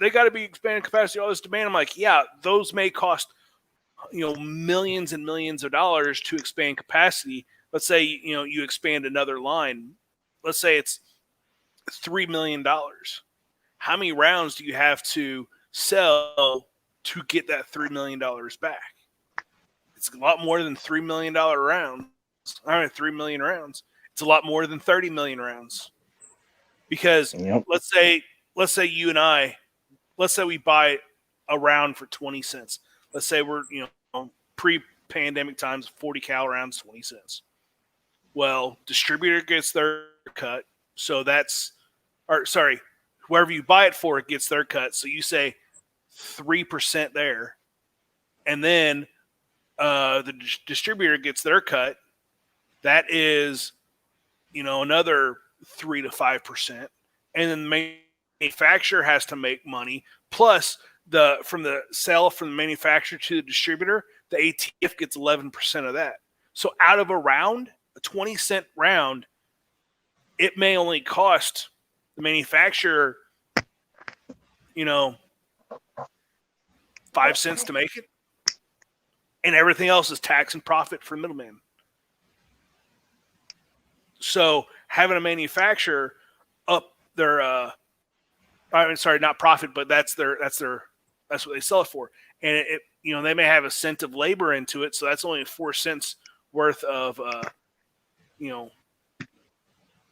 they got to be expanding capacity, all this demand. I'm like, yeah, those may cost millions and millions of dollars to expand capacity. Let's say you expand another line. Let's say it's $3 million. How many rounds do you have to sell to get that $3 million back? It's a lot more than $3 million rounds. 3 million rounds. It's a lot more than 30 million rounds. Because let's say you and I, let's say we buy a round for 20 cents. Let's say we're pre-pandemic times, 40 cal rounds, 20 cents. Well, distributor gets their cut, so whoever you buy it for gets their cut. So you say 3% there, and then the distributor gets their cut. That is, another 3 to 5%, and then the manufacturer has to make money. Plus, from the sale from the manufacturer to the distributor, the ATF gets 11% of that. So out of a 20-cent round, it may only cost the manufacturer, 5 cents to make it, and everything else is tax and profit for middleman. So having a manufacturer up their, not profit, but that's what they sell it for, and they may have a cent of labor into it, so that's only 4 cents worth of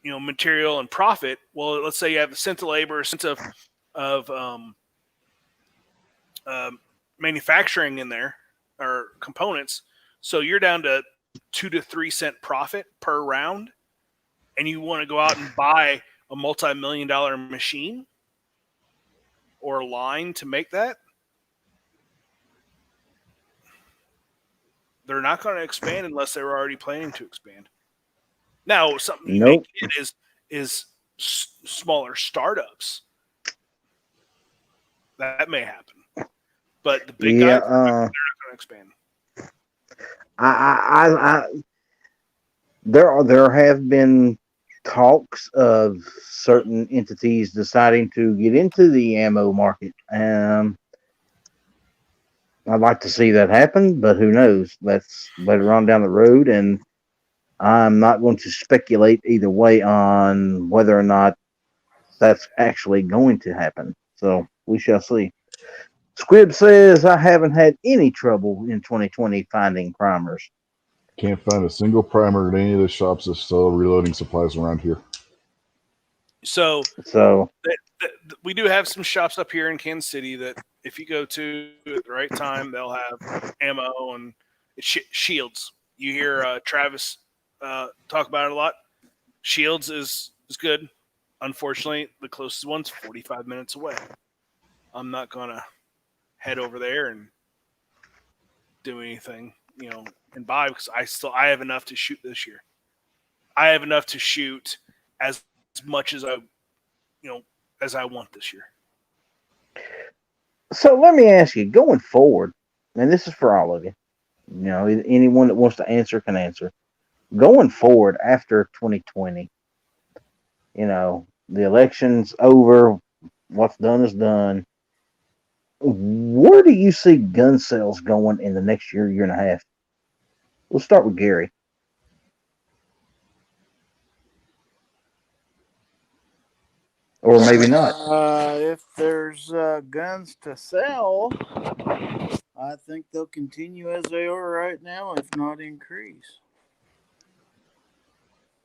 material and profit. Well, let's say you have a cent of labor, a cent of manufacturing in there or components, so you're down to 2 to 3 cent profit per round, and you want to go out and buy a multi-million-dollar machine or line to make that, they're not going to expand unless they were already planning to expand. Now, something you may get is smaller startups. That may happen, but the big guys, they're not going to expand. There have been talks of certain entities deciding to get into the ammo market. I'd like to see that happen, but who knows? That's later on down the road, and I'm not going to speculate either way on whether or not that's actually going to happen. So we shall see. Squib says, I haven't had any trouble in 2020 finding primers. Can't find a single primer at any of the shops that sell reloading supplies around here. So we do have some shops up here in Kansas City that if you go to at the right time, they'll have ammo and shields. You hear Travis talk about it a lot. Shields is good. Unfortunately, the closest one's 45 minutes away. I'm not going to head over there and do anything, and buy, because I have enough to shoot this year. I have enough to shoot as much as I want this year. So let me ask you, going forward, and this is for all of you, anyone that wants to answer can answer. Going forward after 2020, the election's over, what's done is done. Where do you see gun sales going in the next year and a half? We'll start with Gary. Or maybe not. If there's guns to sell, I think they'll continue as they are right now, if not increase.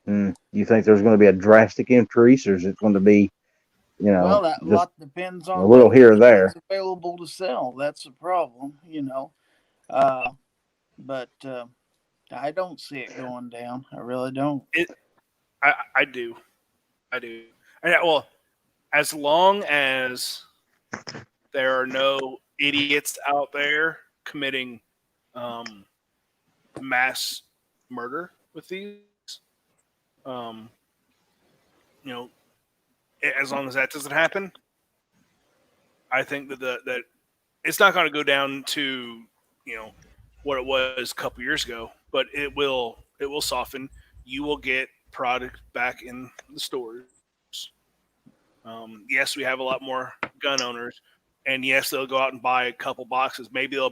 You think there's going to be a drastic increase, or is it going to be, well, that lot depends on a little here or there available to sell? That's the problem, but I don't see it going down. I really don't. I do. And well, as long as there are no idiots out there committing mass murder with these, as long as that doesn't happen, I think that it's not going to go down to what it was a couple years ago, but it will soften. You will get product back in the stores. Yes, we have a lot more gun owners, and yes, they'll go out and buy a couple boxes. Maybe they'll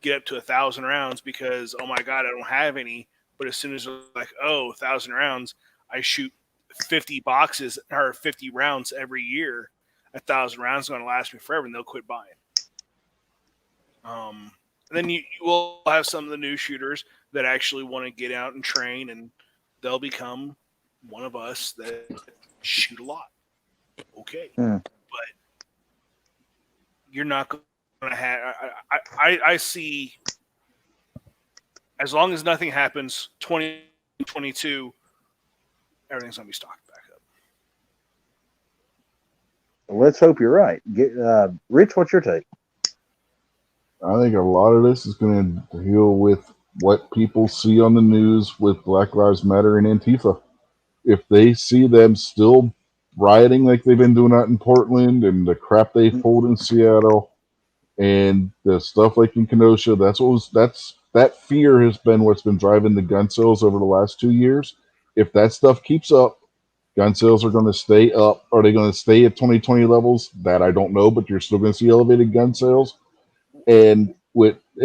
get up to 1,000 rounds because, oh my God, I don't have any. But as soon as they're like, 1,000 rounds, I shoot 50 boxes or 50 rounds every year. 1,000 rounds is going to last me forever, and they'll quit buying. And then you will have some of the new shooters that actually want to get out and train, and they'll become one of us that shoot a lot. Okay. But you're not going to have – I see – as long as nothing happens, 2022, everything's going to be stocked back up. Let's hope you're right. Rich, what's your take? I think a lot of this is going to deal with what people see on the news with Black Lives Matter and Antifa. if they see them still rioting like they've been doing out in Portland and the crap they pulled in Seattle and the stuff like in Kenosha, that fear has been what's been driving the gun sales over the last 2 years. If that stuff keeps up, gun sales are going to stay up. Are they going to stay at 2020 levels? That I don't know, but you're still going to see elevated gun sales. And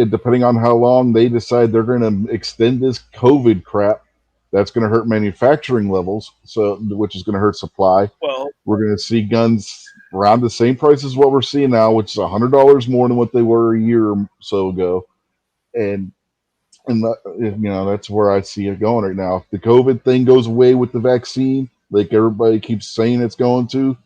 depending on how long they decide they're going to extend this COVID crap, that's going to hurt manufacturing levels, so which is going to hurt supply. Well, We're going to see guns around the same price as what we're seeing now, which is $100 more than what they were a year or so ago. And that's where I see it going right now. If the COVID thing goes away with the vaccine, like everybody keeps saying it's going to,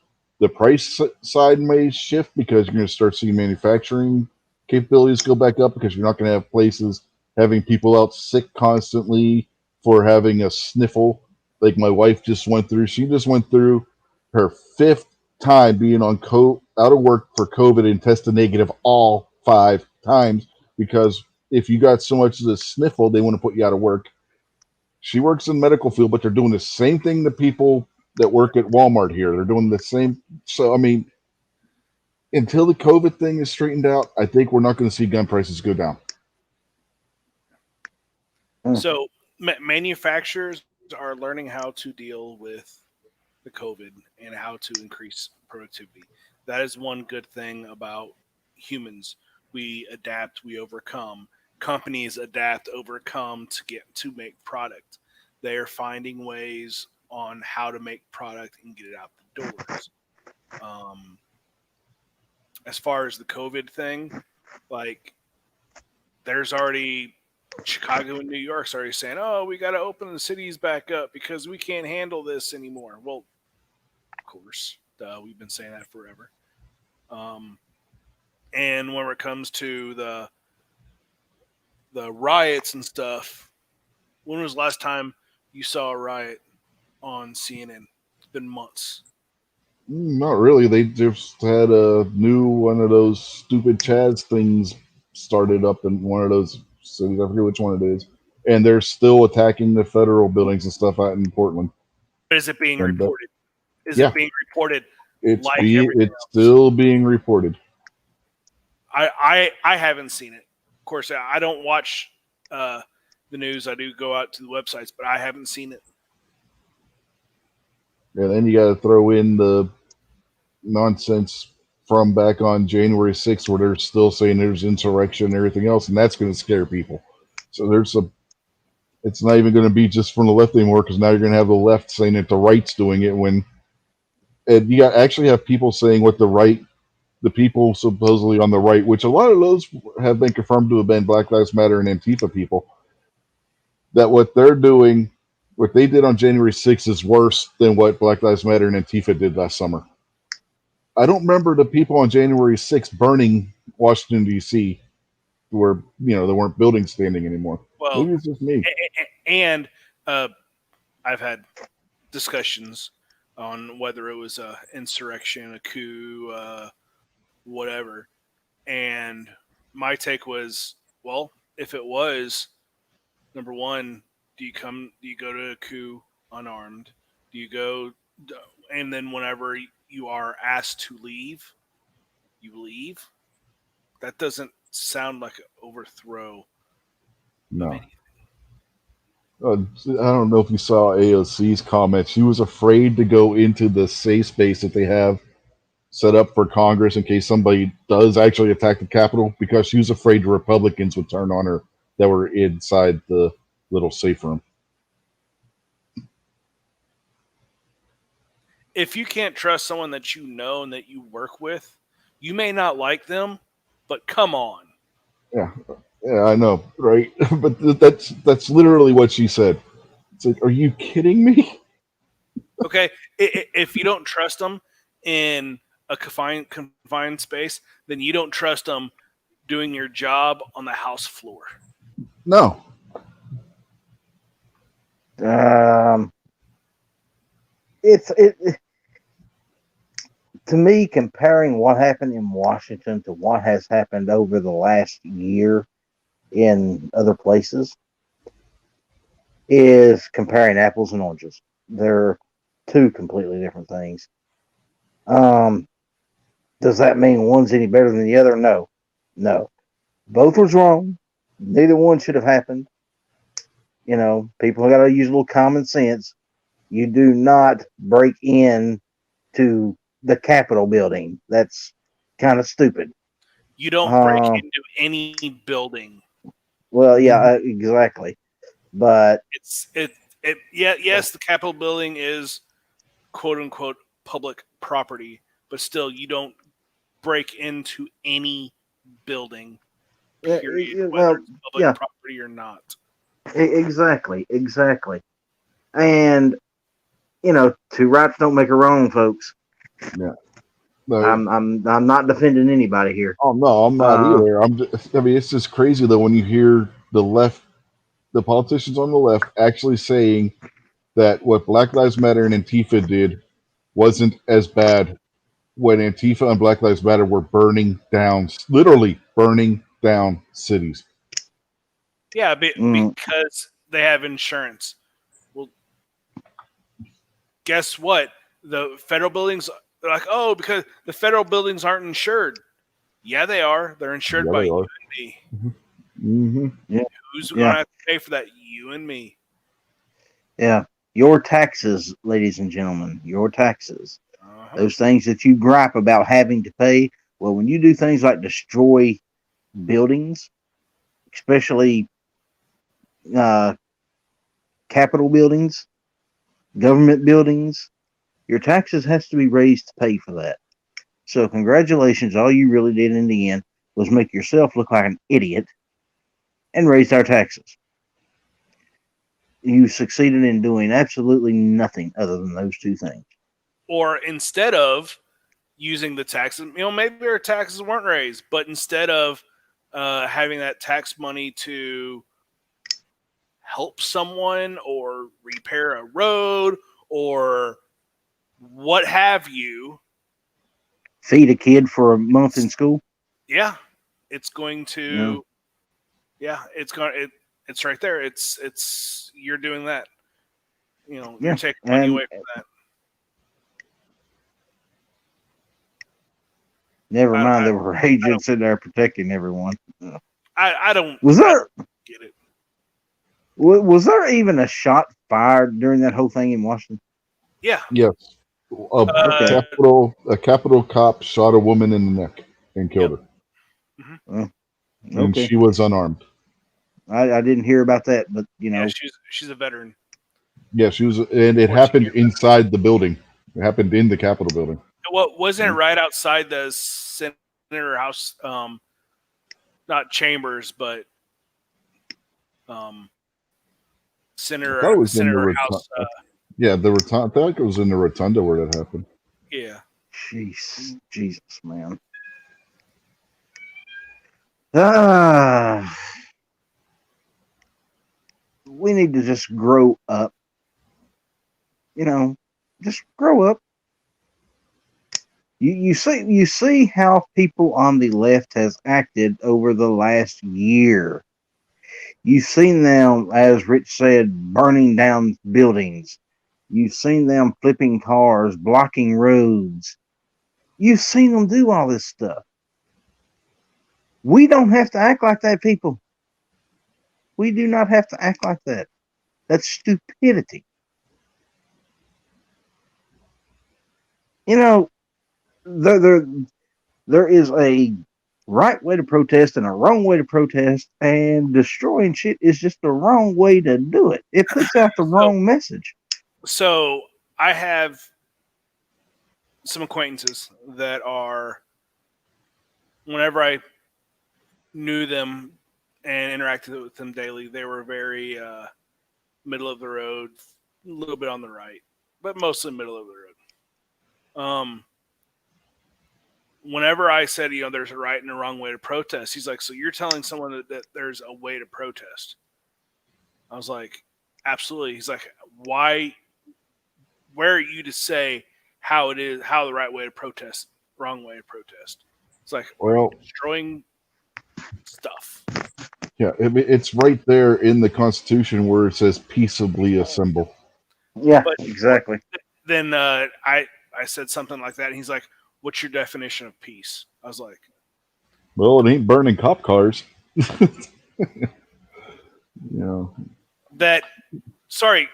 the price side may shift because you're going to start seeing manufacturing capabilities go back up because you're not going to have places having people out sick constantly for having a sniffle. Like my wife just went through. She just went through her fifth time being on out of work for COVID and tested negative all 5 times because if you got so much as a sniffle, they want to put you out of work. She works in the medical field, but they're doing the same thing to people that work at Walmart here. They're doing the same. So, I mean, until the COVID thing is straightened out, I think we're not going to see gun prices go down. so manufacturers are learning how to deal with the COVID and how to increase productivity. That is one good thing about humans. We adapt, we overcome. Companies adapt, overcome to make product. They are finding ways on how to make product and get it out the doors. Um, as far as the COVID thing, like there's already Chicago and New York's already saying, "Oh, we got to open the cities back up because we can't handle this anymore." Well, of course, we've been saying that forever. Um, and when it comes to the riots and stuff, when was the last time you saw a riot on CNN? It's been months. Not really. They just had a new one of those stupid Chaz things started up in one of those cities. I forget which one it is. And they're still attacking the federal buildings and stuff out in Portland. Is it being And reported? Is yeah, it being reported like everything it's else? still being reported. I haven't seen it. Of course, I don't watch the news. I do go out to the websites, but I haven't seen it. And then you got to throw in the nonsense from back on January 6th where they're still saying there's insurrection and everything else, and that's going to scare people. So it's not even going to be just from the left anymore because now you're going to have the left saying that the right's doing it when and you got actually have people saying what the people supposedly on the right, which a lot of those have been confirmed to have been Black Lives Matter and Antifa people, that what they're doing, what they did on January 6th is worse than what Black Lives Matter and Antifa did last summer. I don't remember the people on January 6th burning Washington, D.C., where, there weren't buildings standing anymore. Well, Maybe it's just me. and I've had discussions on whether it was a insurrection, a coup, whatever. And my take was, well, if it was, number one, do you go to a coup unarmed? Do you go, and then whenever you are asked to leave, you leave? That doesn't sound like an overthrow of No. anything. I don't know if you saw AOC's comment. She was afraid to go into the safe space that they have set up for Congress in case somebody does actually attack the Capitol because she was afraid the Republicans would turn on her that were inside the little safe room. If you can't trust someone that you know and that you work with, you may not like them, but come on. Yeah, I know, right? But that's literally what she said. It's like, are you kidding me? Okay, if you don't trust them in a confined space, then you don't trust them doing your job on the house floor. No. It to me, comparing what happened in Washington to what has happened over the last year in other places is comparing apples and oranges. They're two completely different things. Um, does that mean one's any better than the other? No, no. Both was wrong. Neither one should have happened. People got to use a little common sense. You do not break in to the Capitol building. That's kind of stupid. You don't break Uh, into any building. well, yeah, exactly. But Yes, the Capitol building is quote unquote public property, but still, you don't break into any building, period, whether well, it's public yeah, property or not. exactly, exactly. And two rights don't make a wrong, folks. Yeah. No, I'm not defending anybody here. oh no, I'm not Uh, either. I mean, it's just crazy though when you hear the left, the politicians on the left, actually saying that what Black Lives Matter and Antifa did wasn't as bad when Antifa and Black Lives Matter were burning down, literally burning down cities. Yeah, mm, because they have insurance. Well, guess what? The federal buildings, they're like, oh, because the federal buildings aren't insured. Yeah, they are. They're insured Yeah, by they you are. and me. Mm-hmm. yeah, Who's going yeah, to have to pay for that? You and me. yeah. Your taxes, ladies and gentlemen, your taxes. Uh-huh. Those things that you gripe about having to pay. Well, when you do things like destroy buildings, especially uh, Capitol buildings, government buildings, your taxes has to be raised to pay for that. So congratulations, all you really did in the end was make yourself look like an idiot and raised our taxes. You succeeded in doing absolutely nothing other than those two things. Or instead of using the taxes, maybe our taxes weren't raised, but instead of having that tax money to help someone or repair a road or what have you, Feed a kid for a month in school. yeah, it's going No. to, yeah, it's right there. It's you're doing that. You're Yeah, taking money and away from that. never I mind, I, there were I don't agents in there protecting everyone. I don't Was I there don't get it. was there even a shot fired during that whole thing in Washington? Yeah. Yes. Okay, A Capitol cop shot a woman in the neck and killed Yep. her, Hmm. well, and okay. she was unarmed. I didn't hear about that, but Yeah, she's a veteran. Yeah, she was, and it Or she happened came back. inside the building. It happened in the Capitol building. What wasn't it right outside the Senator House? Not chambers, but um, I thought it was in the Senator rotunda. House. Yeah, the rotunda. I feel like it was in the rotunda where that happened. Yeah. jeez, Jesus, man. Ah, we need to just grow up. Just grow up. You see how people on the left has acted over the last year. You've seen them, as Rich said, burning down buildings. You've seen them flipping cars, blocking roads. You've seen them do all this stuff. We don't have to act like that, people. We do not have to act like that. That's stupidity. You know, there, there, there is a right way to protest and a wrong way to protest, and destroying shit is just the wrong way to do it. It puts out the So wrong message. so I have some acquaintances that are whenever I knew them and interacted with them daily, they were very middle of the road, a little bit on the right, but mostly middle of the road. Whenever I said, there's a right and a wrong way to protest, he's like, so you're telling someone that there's a way to protest? I was like, absolutely. He's like, why? Where are you to say how it is, how the right way to protest, wrong way to protest? It's like, Well, destroying stuff. yeah, it's right there in the Constitution where it says peaceably assemble. Yeah, But exactly. then I said something like that, and he's like, "What's your definition of peace?" I was like, Well, it ain't burning cop cars. You know. "That, sorry,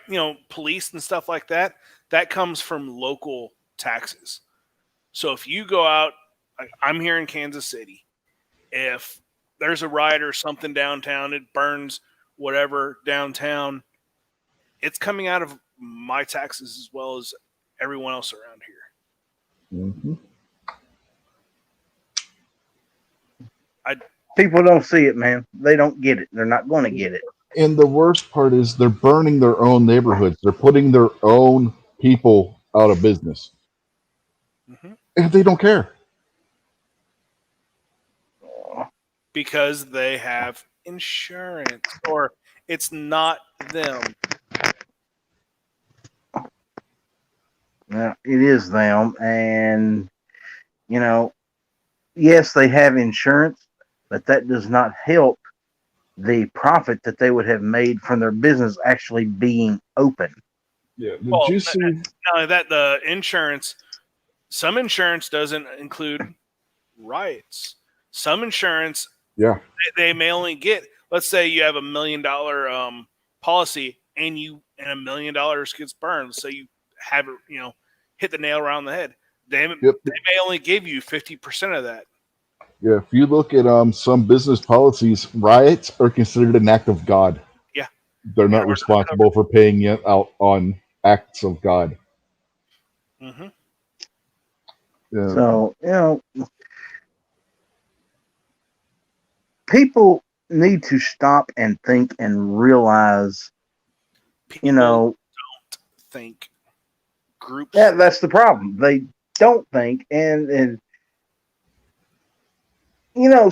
police and stuff like that. That comes from local taxes. So if you go out, I'm here in Kansas City. If there's a riot or something downtown, it burns whatever downtown. It's coming out of my taxes as well as everyone else around here." Hmm. I People don't see it, man. They don't get it. They're not going to get it. And the worst part is they're burning their own neighborhoods. They're putting their own people out of business, mhm. and they don't care. Because they have insurance, or it's not them. Now, it is them, and you know, yes, they have insurance, but that does not help the profit that they would have made from their business actually being open. Yeah. Did Well, you see? not only that, the insurance, some insurance doesn't include riots. Some insurance, Yeah. they may only get, let's say you have $1 million policy, and $1 million gets burned. So you have it, hit the nail around the head. They Yep. may only give you 50% of that. Yeah. If you look at some business policies, riots are considered an act of God. Yeah. They're And not responsible for paying you out on acts of God. mm-hmm. Yeah. So, people need to stop and think and realize, you People know, think groups. yeah, that's the problem. They don't think, and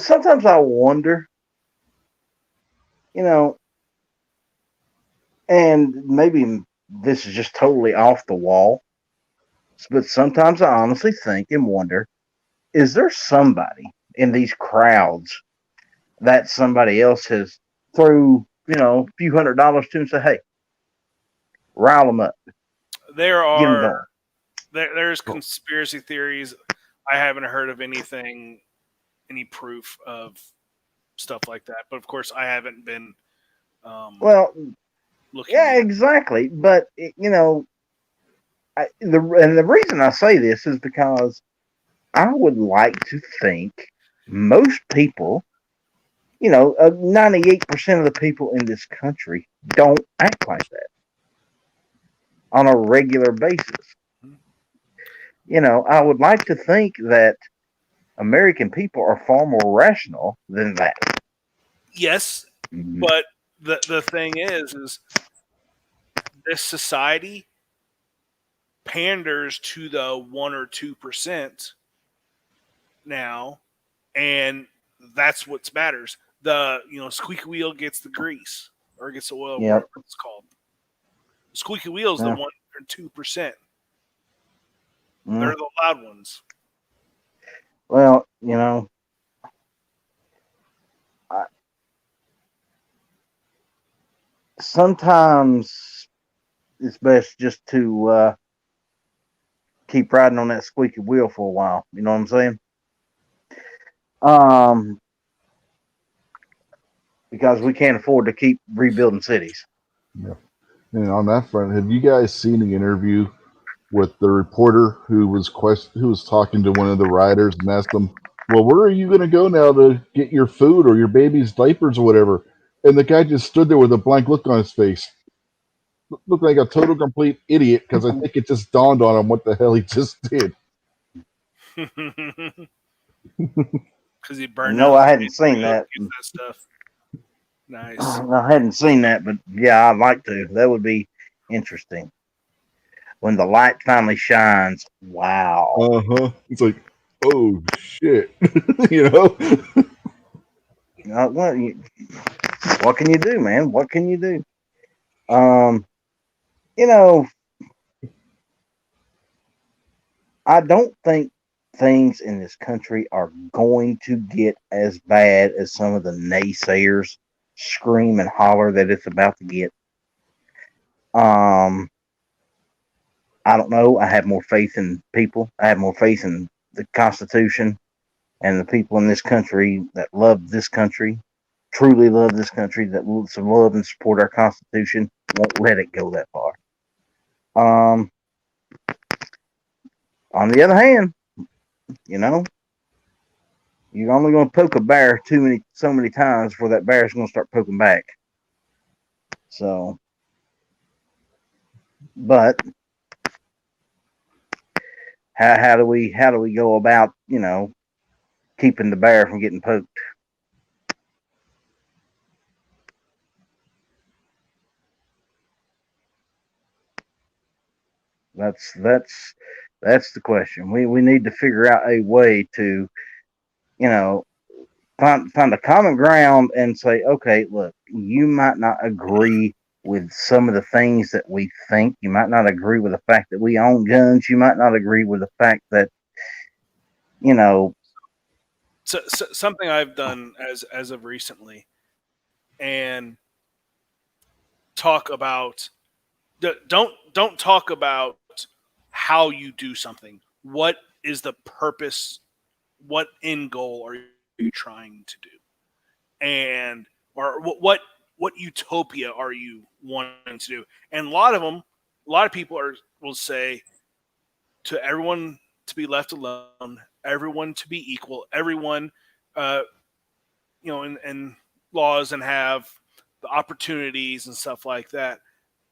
sometimes I wonder, you know, and maybe this is just totally off the wall, but sometimes I honestly think and wonder, is there somebody in these crowds that somebody else has threw, a few $100s to and say, hey, rile them up, There get them are going. there's conspiracy theories. I haven't heard of anything, any proof of stuff like that. But of course, I haven't been Well, looking yeah, in. exactly. But, the reason I say this is because I would like to think most people, 98% of the people in this country don't act like that on a regular basis. I would like to think that American people are far more rational than that. Yes, Mhm. but the thing is this society panders to the 1 or 2% now, and that's what matters. The squeaky wheel gets the grease or gets the oil, Yep. whatever it's called. The squeaky wheel is the Yeah. 1 or 2%. Mm. They're the loud ones. Well, I, sometimes it's best just to keep riding on that squeaky wheel for a while. You know what I'm saying? Um, because we can't afford to keep rebuilding cities. Yeah. And on that front, have you guys seen the interview with the reporter who was talking to one of the rioters and asked them, "Well, where are you going to go now to get your food or your baby's diapers or whatever?" And the guy just stood there with a blank look on his face, looked like a total complete idiot because I think it just dawned on him what the hell he just did. Because he burned down No, the I hadn't state to seen go that. get that stuff. Nice. I hadn't seen that, but yeah, I'd like to. That would be interesting. When the light finally shines, wow. It's like, oh shit, you know. What, what can you do, man? What can you do? Um, you know, I don't think things in this country are going to get as bad as some of the naysayers scream and holler that it's about to get. Um, I don't know. I have more faith in people. I have more faith in the Constitution and the people in this country that love this country, truly love this country, that love and support our Constitution, won't let it go that far. Um, on the other hand, you know, you're only going to poke a bear so many times before that bear's going to start poking back. So, but how do we go about keeping the bear from getting poked? That's the question. We need to figure out a way to you know find a common ground and say, okay, look, you might not agree with some of the things that we think. You might not agree with the fact that we own guns. You might not agree with the fact that you know So something I've done as of recently, and talk about don't talk about how you do something. What is the purpose? What end goal are you trying to do? And or what utopia are you wanting to do? And a lot of people will say to everyone to be left alone, everyone to be equal, everyone, uh, and laws and have the opportunities and stuff like that.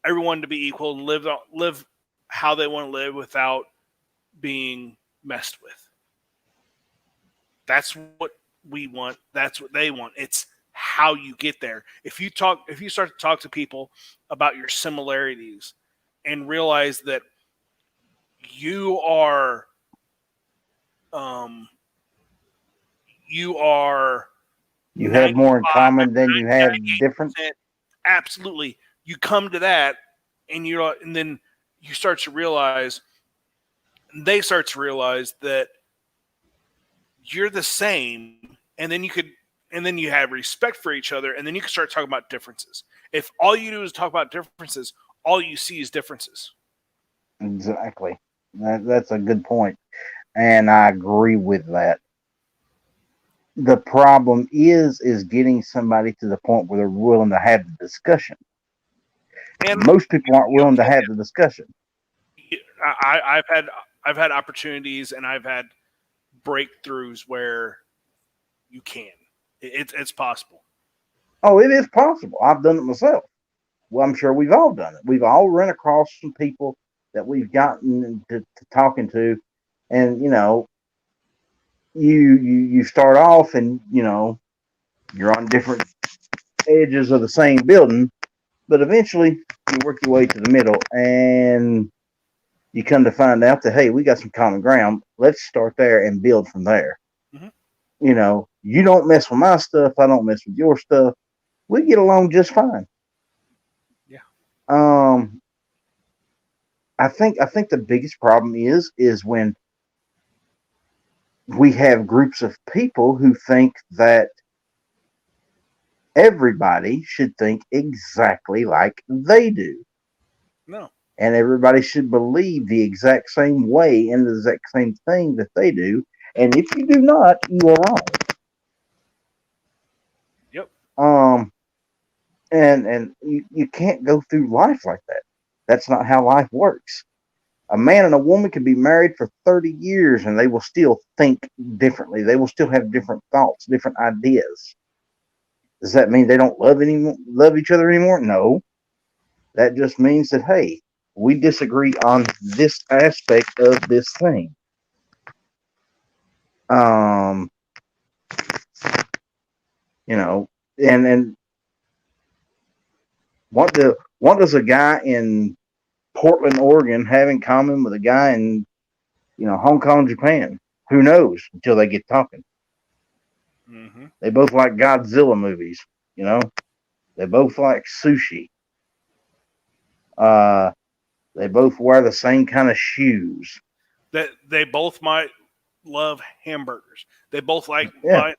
Everyone to be equal and live how they want to live without being messed with. That's what we want. That's what they want. It's how you get there. If you start to talk to people about your similarities and realize that you are um, you are you have more in 95, common than you have 98%, difference. absolutely. You come to that, and then you start to realize, they start to realize that you're the same, and then you have respect for each other, and then you can start talking about differences. If all you do is talk about differences, all you see is differences. Exactly. That's a good point, and I agree with that. The problem is getting somebody to the point where they're willing to have the discussion. And Most people aren't you'll willing to get have the discussion. I've had opportunities, and I've had breakthroughs where you can. It's possible. Oh, it is possible. I've done it myself. Well, I'm sure we've all done it. We've all run across some people that we've gotten to talking to, and you start off, and you're on different edges of the same building, but eventually you work your way to the middle, and you come to find out that, hey, we got some common ground. Let's start there and build from there. Hmm. You don't mess with my stuff. I don't mess with your stuff. We get along just fine. Yeah. Um, I think the biggest problem is when we have groups of people who think that everybody should think exactly like they do, No. and everybody should believe the exact same way and the exact same thing that they do. And if you do not, you are Yep. wrong. And you can't go through life like that. That's not how life works. A man and a woman can be married for 30 years and they will still think differently. They will still have different thoughts, different ideas. Does that mean they don't love each other anymore? No. That just means that, hey, we disagree on this aspect of this thing. Um, you know, and what does a guy in Portland, Oregon have in common with a guy in Hong Kong, Japan? Who knows until they get talking. Hmm. They both like Godzilla movies. You know, they both like sushi. Uh, they both wear the same kind of shoes. That they both might love hamburgers. They both Yeah, might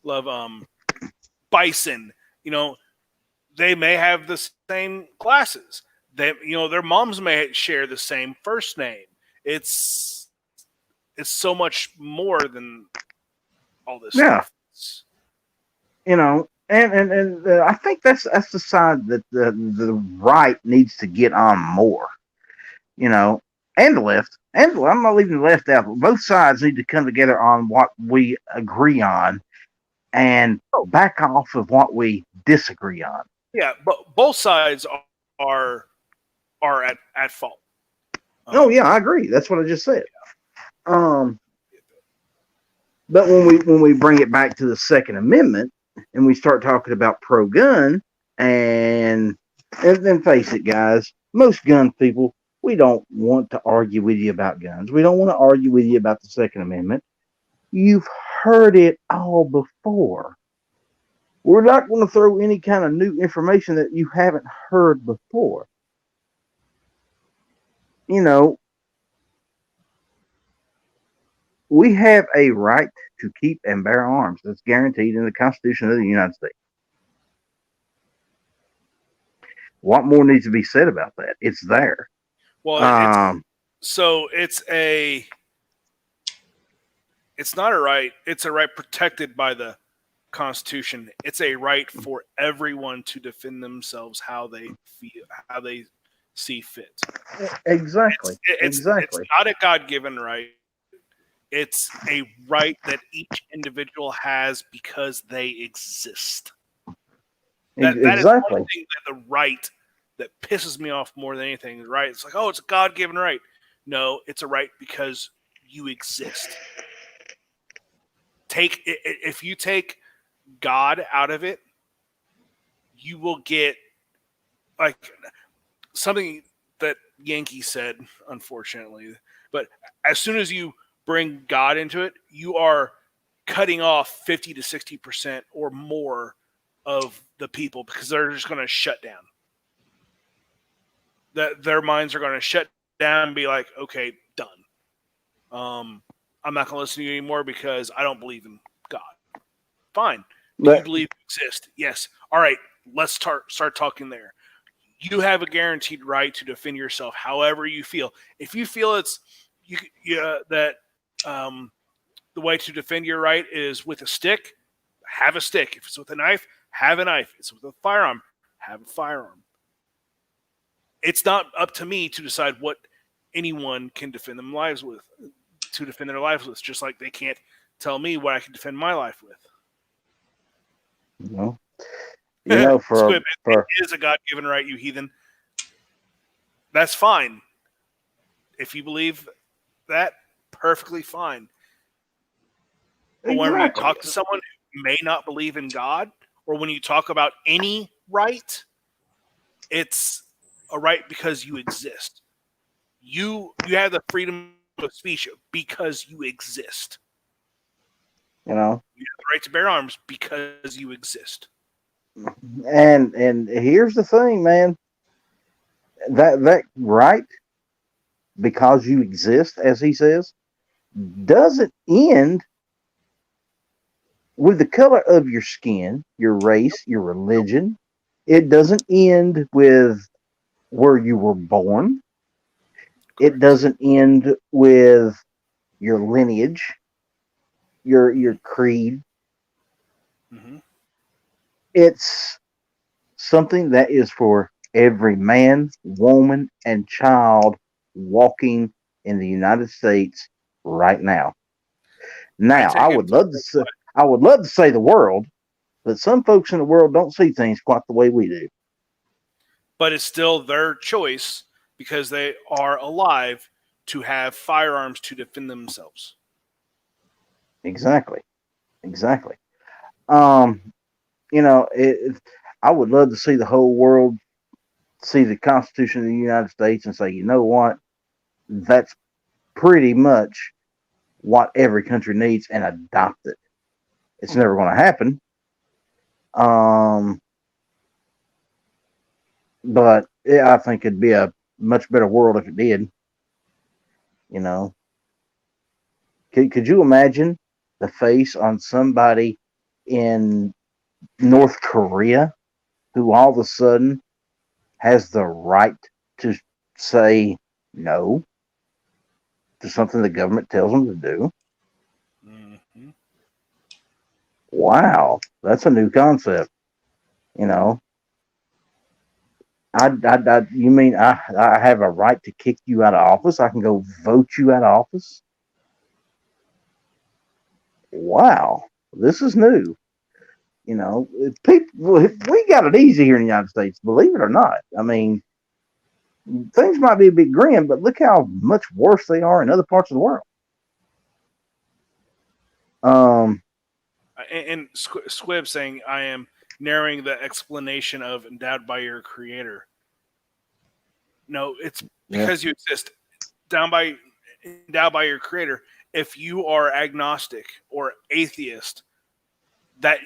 love bison. You know, they may have the same glasses. their moms may share the same first name. It's so much more than all this Yeah, stuff. and I think that's the side that the right needs to get on more. You know, and the left, I'm not leaving the left out. But both sides need to come together on what we agree on and back off of what we disagree on. Yeah, but both sides are at fault. Oh yeah, I agree. That's what I just said. Um, but when we bring it back to the Second Amendment and we start talking about pro gun and then face it, guys, most gun people, we don't want to argue with you about guns. We don't want to argue with you about the Second Amendment. You've heard it all before. We're not going to throw any kind of new information that you haven't heard before. You know, we have a right to keep and bear arms. That's guaranteed in the Constitution of the United States. What more needs to be said about that? It's there. Well, it's not a right. It's a right protected by the Constitution. It's a right for everyone to defend themselves how they feel, how they see fit. Exactly. It's not a God-given right. It's a right that each individual has because they exist. That is one thing that the right that pisses me off more than anything. Right? It's like, oh, it's a God-given right. No, it's a right because you exist. If you take God out of it, you will get like something that Yankee said, unfortunately. But as soon as you bring God into it, you are cutting off 50 to 60% or more of the people because they're just going to shut down. Their minds are going to shut down and be like, okay, done. I'm not going to listen to you anymore because I don't believe in God. Fine. Do you believe you exist? Yes. All right. Let's start talking there. You have a guaranteed right to defend yourself however you feel. If you feel it's that the way to defend your right is with a stick, have a stick. If it's with a knife, have a knife. If it's with a firearm, have a firearm. It's not up to me to decide what anyone can defend their lives with. Just like they can't tell me what I can defend my life with. No. Squib, it is a God-given right, you heathen. That's fine. If you believe that, perfectly fine. But when you talk to someone who may not believe in God, or when you talk about any right, it's a right because you exist. You have the freedom of speech because you exist. You have the right to bear arms because you exist. And here's the thing, man. That right, because you exist, as he says, doesn't end with the color of your skin, your race, your religion. It doesn't end with where you were born. Correct. It doesn't end with your lineage, your creed. Mm-hmm. It's something that is for every man, woman, and child walking in the United States right now. Now, I would love to say the world, but some folks in the world don't see things quite the way we do. But it's still their choice because they are alive to have firearms to defend themselves. Exactly. I would love to see the whole world see the Constitution of the United States and say, you know what, that's pretty much what every country needs, and adopt it. It's never going to happen. But yeah, I think it'd be a much better world if it did. You know, could you imagine the face on somebody in North Korea who all of a sudden has the right to say no to something the government tells them to do. Mm-hmm. Wow, that's a new concept. You know, you mean I have a right to kick you out of office? I can go vote you out of office? Wow, this is new. You know, we got it easy here in the United States, believe it or not. I mean, things might be a bit grim, but look how much worse they are in other parts of the world. Um, And Squib saying, I am narrowing the explanation of endowed by your creator. No, it's yeah, because you exist. Endowed by your creator. If you are agnostic or atheist, that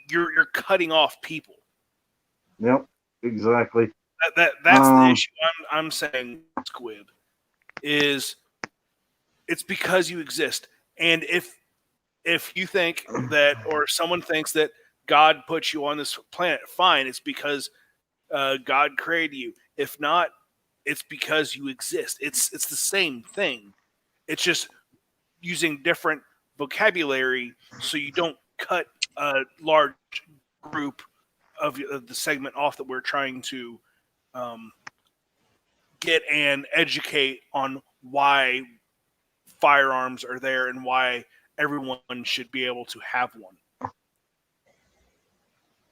you're cutting off people. yep, exactly. That's the Um, issue. I'm saying, Squib, is it's because you exist. And if you think that, or someone thinks that God put you on this planet, fine, it's because God created you. If not, it's because you exist. It's the same thing. It's just using different vocabulary so you don't cut a large group of the segment off that we're trying to um, get and educate on why firearms are there and why everyone should be able to have one.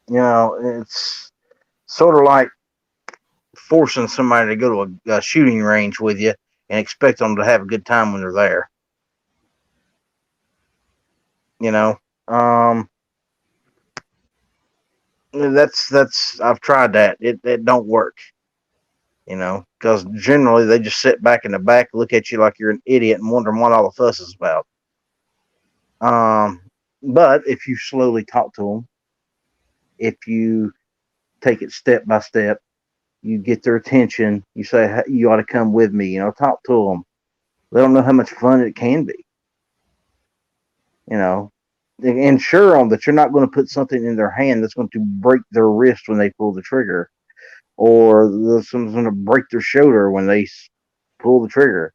you know, it's sort of like forcing somebody to go to a shooting range with you and expect them to have a good time when they're there. You know, um, that's I've tried that. It don't work. You know, because generally they just sit back in the back, look at you like you're an idiot, and wondering what all the fuss is about. Um, but if you slowly talk to them, if you take it step by step, you get their attention. You say, hey, you ought to come with me. You know, talk to them. Let them know how much fun it can be. You know, ensure them that you're not going to put something in their hand that's going to break their wrist when they pull the trigger, or someone's going to break their shoulder when they pull the trigger.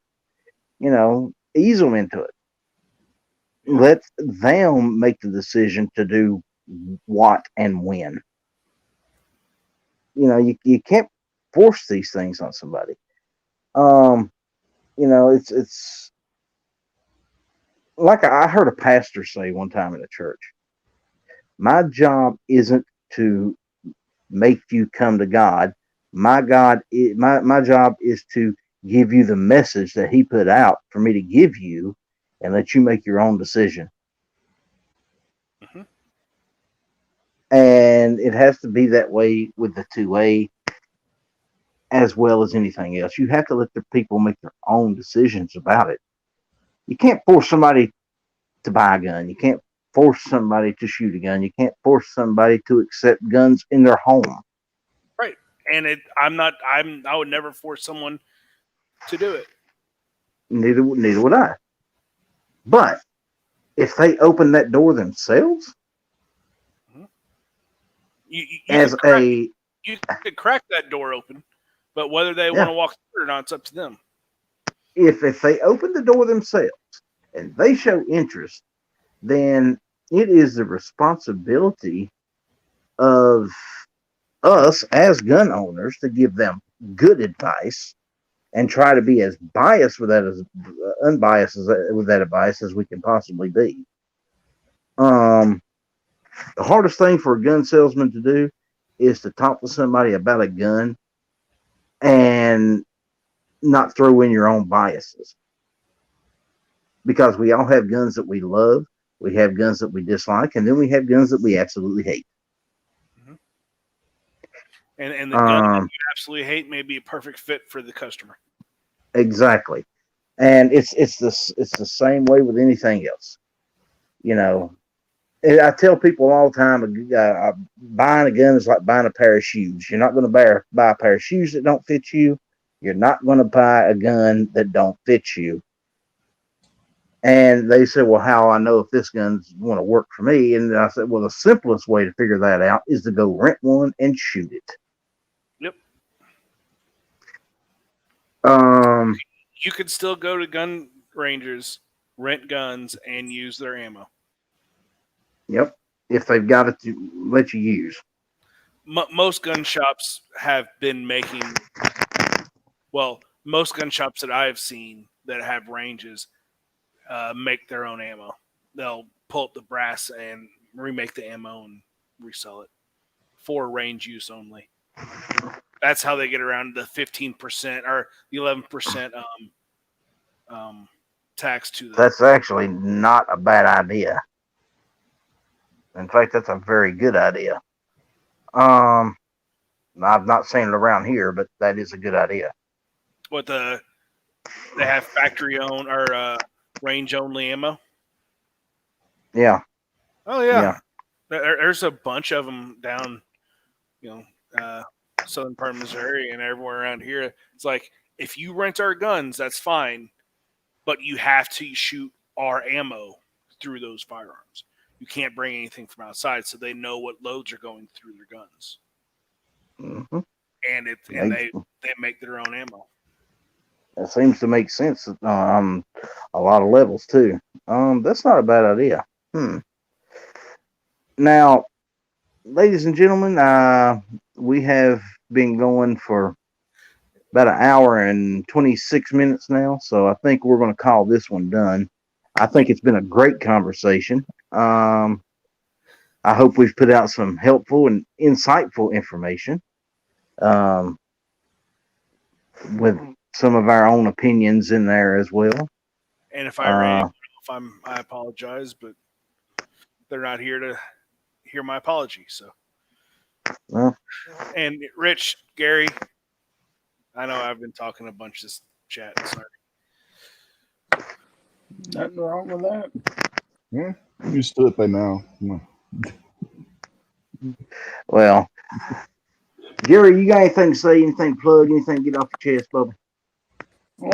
You know, ease them into it. Yeah. Let them make the decision to do what and when. You know, you can't force these things on somebody. Um, you know, it's like I heard a pastor say one time in a church. My job isn't to make you come to God. My job is to give you the message that He put out for me to give you, and let you make your own decision. Mm-hmm. And it has to be that way with the 2A as well as anything else. You have to let the people make their own decisions about it. You can't force somebody to buy a gun. You can't force somebody to shoot a gun. You can't force somebody to accept guns in their home. Right. And I would never force someone to do it. Neither would I. But if they open that door themselves Mm-hmm. You as could crack a you could crack that door open, but whether they want yeah, to walk through it or not, it's up to them. if they open the door themselves and they show interest, then it is the responsibility of us as gun owners to give them good advice and try to be as biased with that as unbiased with that advice as we can possibly be. Um, the hardest thing for a gun salesman to do is to talk to somebody about a gun and not throw in your own biases, because we all have guns that we love, we have guns that we dislike, and then we have guns that we absolutely hate. Mm-hmm. And the gun that Um, you absolutely hate may be a perfect fit for the customer. exactly, and it's the same way with anything else. You know, I tell people all the time, buying a gun is like buying a pair of shoes. You're not going to buy a pair of shoes that don't fit you. You're not going to buy a gun that don't fit you. And they said, well, how I know if this gun's going to work for me? And I said, well, the simplest way to figure that out is to go rent one and shoot it. Yep. You could still go to gun ranges, rent guns, and use their ammo. Yep. If they've got it to let you use. Most gun shops have been making, well, most gun shops that I've seen that have ranges make their own ammo. They'll pull up the brass and remake the ammo and resell it for range use only. That's how they get around the 15% or the 11% tax to the. That's actually not a bad idea. In fact, that's a very good idea. I'm not saying it around here, but that is a good idea. What they have factory owned or range only ammo. Yeah. Oh yeah, Yeah. there's a bunch of them down, you know, southern part of Missouri and everywhere around here. It's like if you rent our guns, that's fine, but you have to shoot our ammo through those firearms. You can't bring anything from outside, so they know what loads are going through their guns, Mm-hmm. and they make their own ammo. That seems to make sense on a lot of levels too. That's not a bad idea. Now, ladies and gentlemen, we have been going for about an hour and 26 minutes now, so I think we're going to call this one done. I think it's been a great conversation. I hope we've put out some helpful and insightful information um, with some of our own opinions in there as well. And if I ran off, I apologize, but they're not here to hear my apology. So, Well, and Rich, Gary, I know I've been talking a bunch this chat. Sorry. Nothing wrong with that. Yeah, I'm used to it by now. well, Gary, you got anything to say? Anything to plug? Anything to get off your chest, Bubba?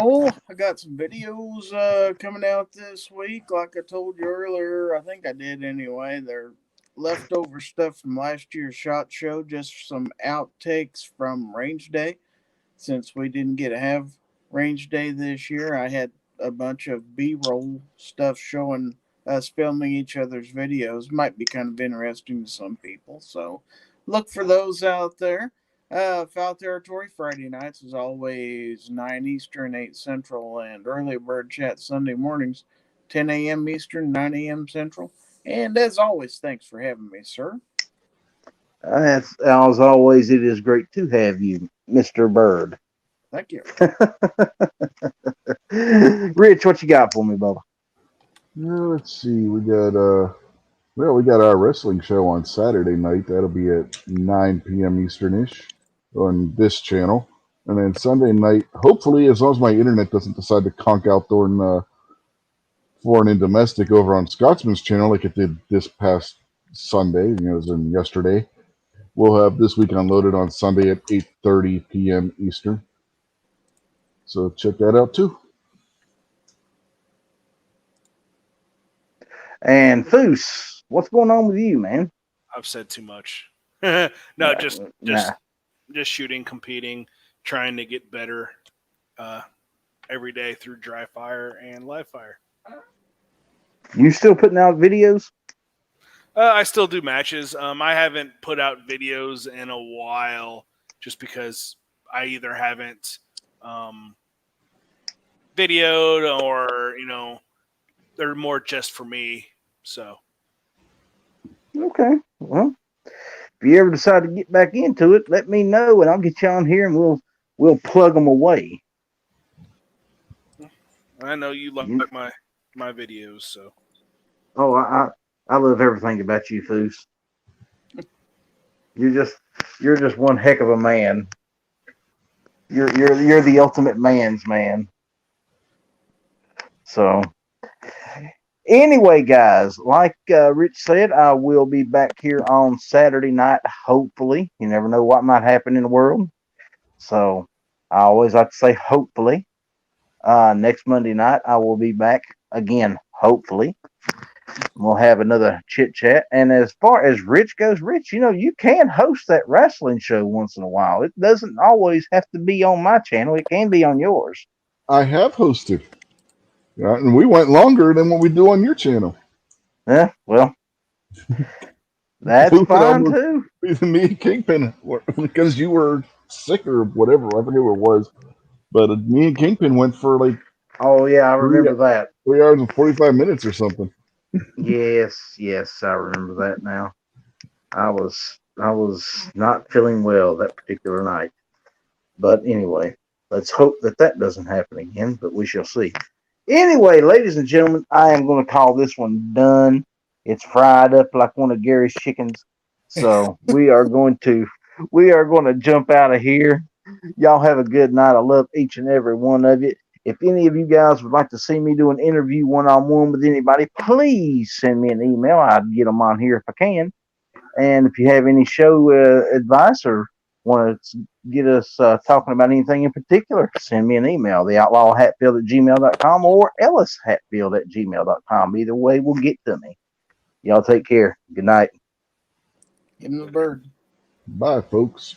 Oh, I got some videos coming out this week. Like I told you earlier, I think I did anyway. They're leftover stuff from last year's SHOT Show, just some outtakes from Range Day. Since we didn't get to have Range Day this year, I had a bunch of B-roll stuff showing us filming each other's videos. Might be kind of interesting to some people, so look for those out there. Foul Territory Friday nights is always 9 Eastern, 8 Central, and Early Bird Chat Sunday mornings, 10 a.m. Eastern, 9 a.m. Central. And as always, thanks for having me, sir. As always, it is great to have you, Mr. Bird. Thank you. Rich, what you got for me, Bubba? Let's see. We got our wrestling show on Saturday night. That'll be at 9 p.m. Easternish on this channel. And then Sunday night, hopefully, as long as my internet doesn't decide to conk out during foreign and domestic over on Scotsman's channel like it did this past Sunday, as in yesterday, we'll have This Week Unloaded on Sunday at 8:30 p.m. Eastern. So check that out too. And Foose, what's going on with you, man? I've said too much. No, just Nah. shooting, competing, trying to get better every day through dry fire and live fire. You still putting out videos? I still do matches. I haven't put out videos in a while just because I either haven't videoed or, they're more just for me. So. Okay. Well, if you ever decide to get back into it, let me know and I'll get you on here and we'll plug them away. I know you like my videos, so. Oh, I love everything about you, Foose. You're just one heck of a man. You're the ultimate man's man. So anyway, guys, like Rich said, I will be back here on Saturday night. Hopefully, you never know what might happen in the world. So I always like to say hopefully. Next Monday night, I will be back again. Hopefully. We'll have another chit chat. And as far as Rich goes, Rich, you can host that wrestling show once in a while. It doesn't always have to be on my channel. It can be on yours. I have hosted. And we went longer than what we do on your channel. Yeah, well, that's We went fine almost, too. me and Kingpin, because you were sick or whatever. I forget what it was. But me and Kingpin went for like Oh yeah, I three, remember that. 3 hours and 45 minutes or something. Yes, I remember that now. I was not feeling well that particular night. But anyway, let's hope that that doesn't happen again, but we shall see. Anyway, ladies and gentlemen, I am going to call this one done. It's fried up like one of Gary's chickens. So we are going to jump out of here. Y'all have a good night. I love each and every one of you. If any of you guys would like to see me do an interview one-on-one with anybody, please send me an email. I'd get them on here if I can. And if you have any show advice or want to get us talking about anything in particular, send me an email, theoutlawhatfield@gmail.com or ellishatfield@gmail.com. Either way will get to me. Y'all take care. Good night. Give him the bird. Bye, folks.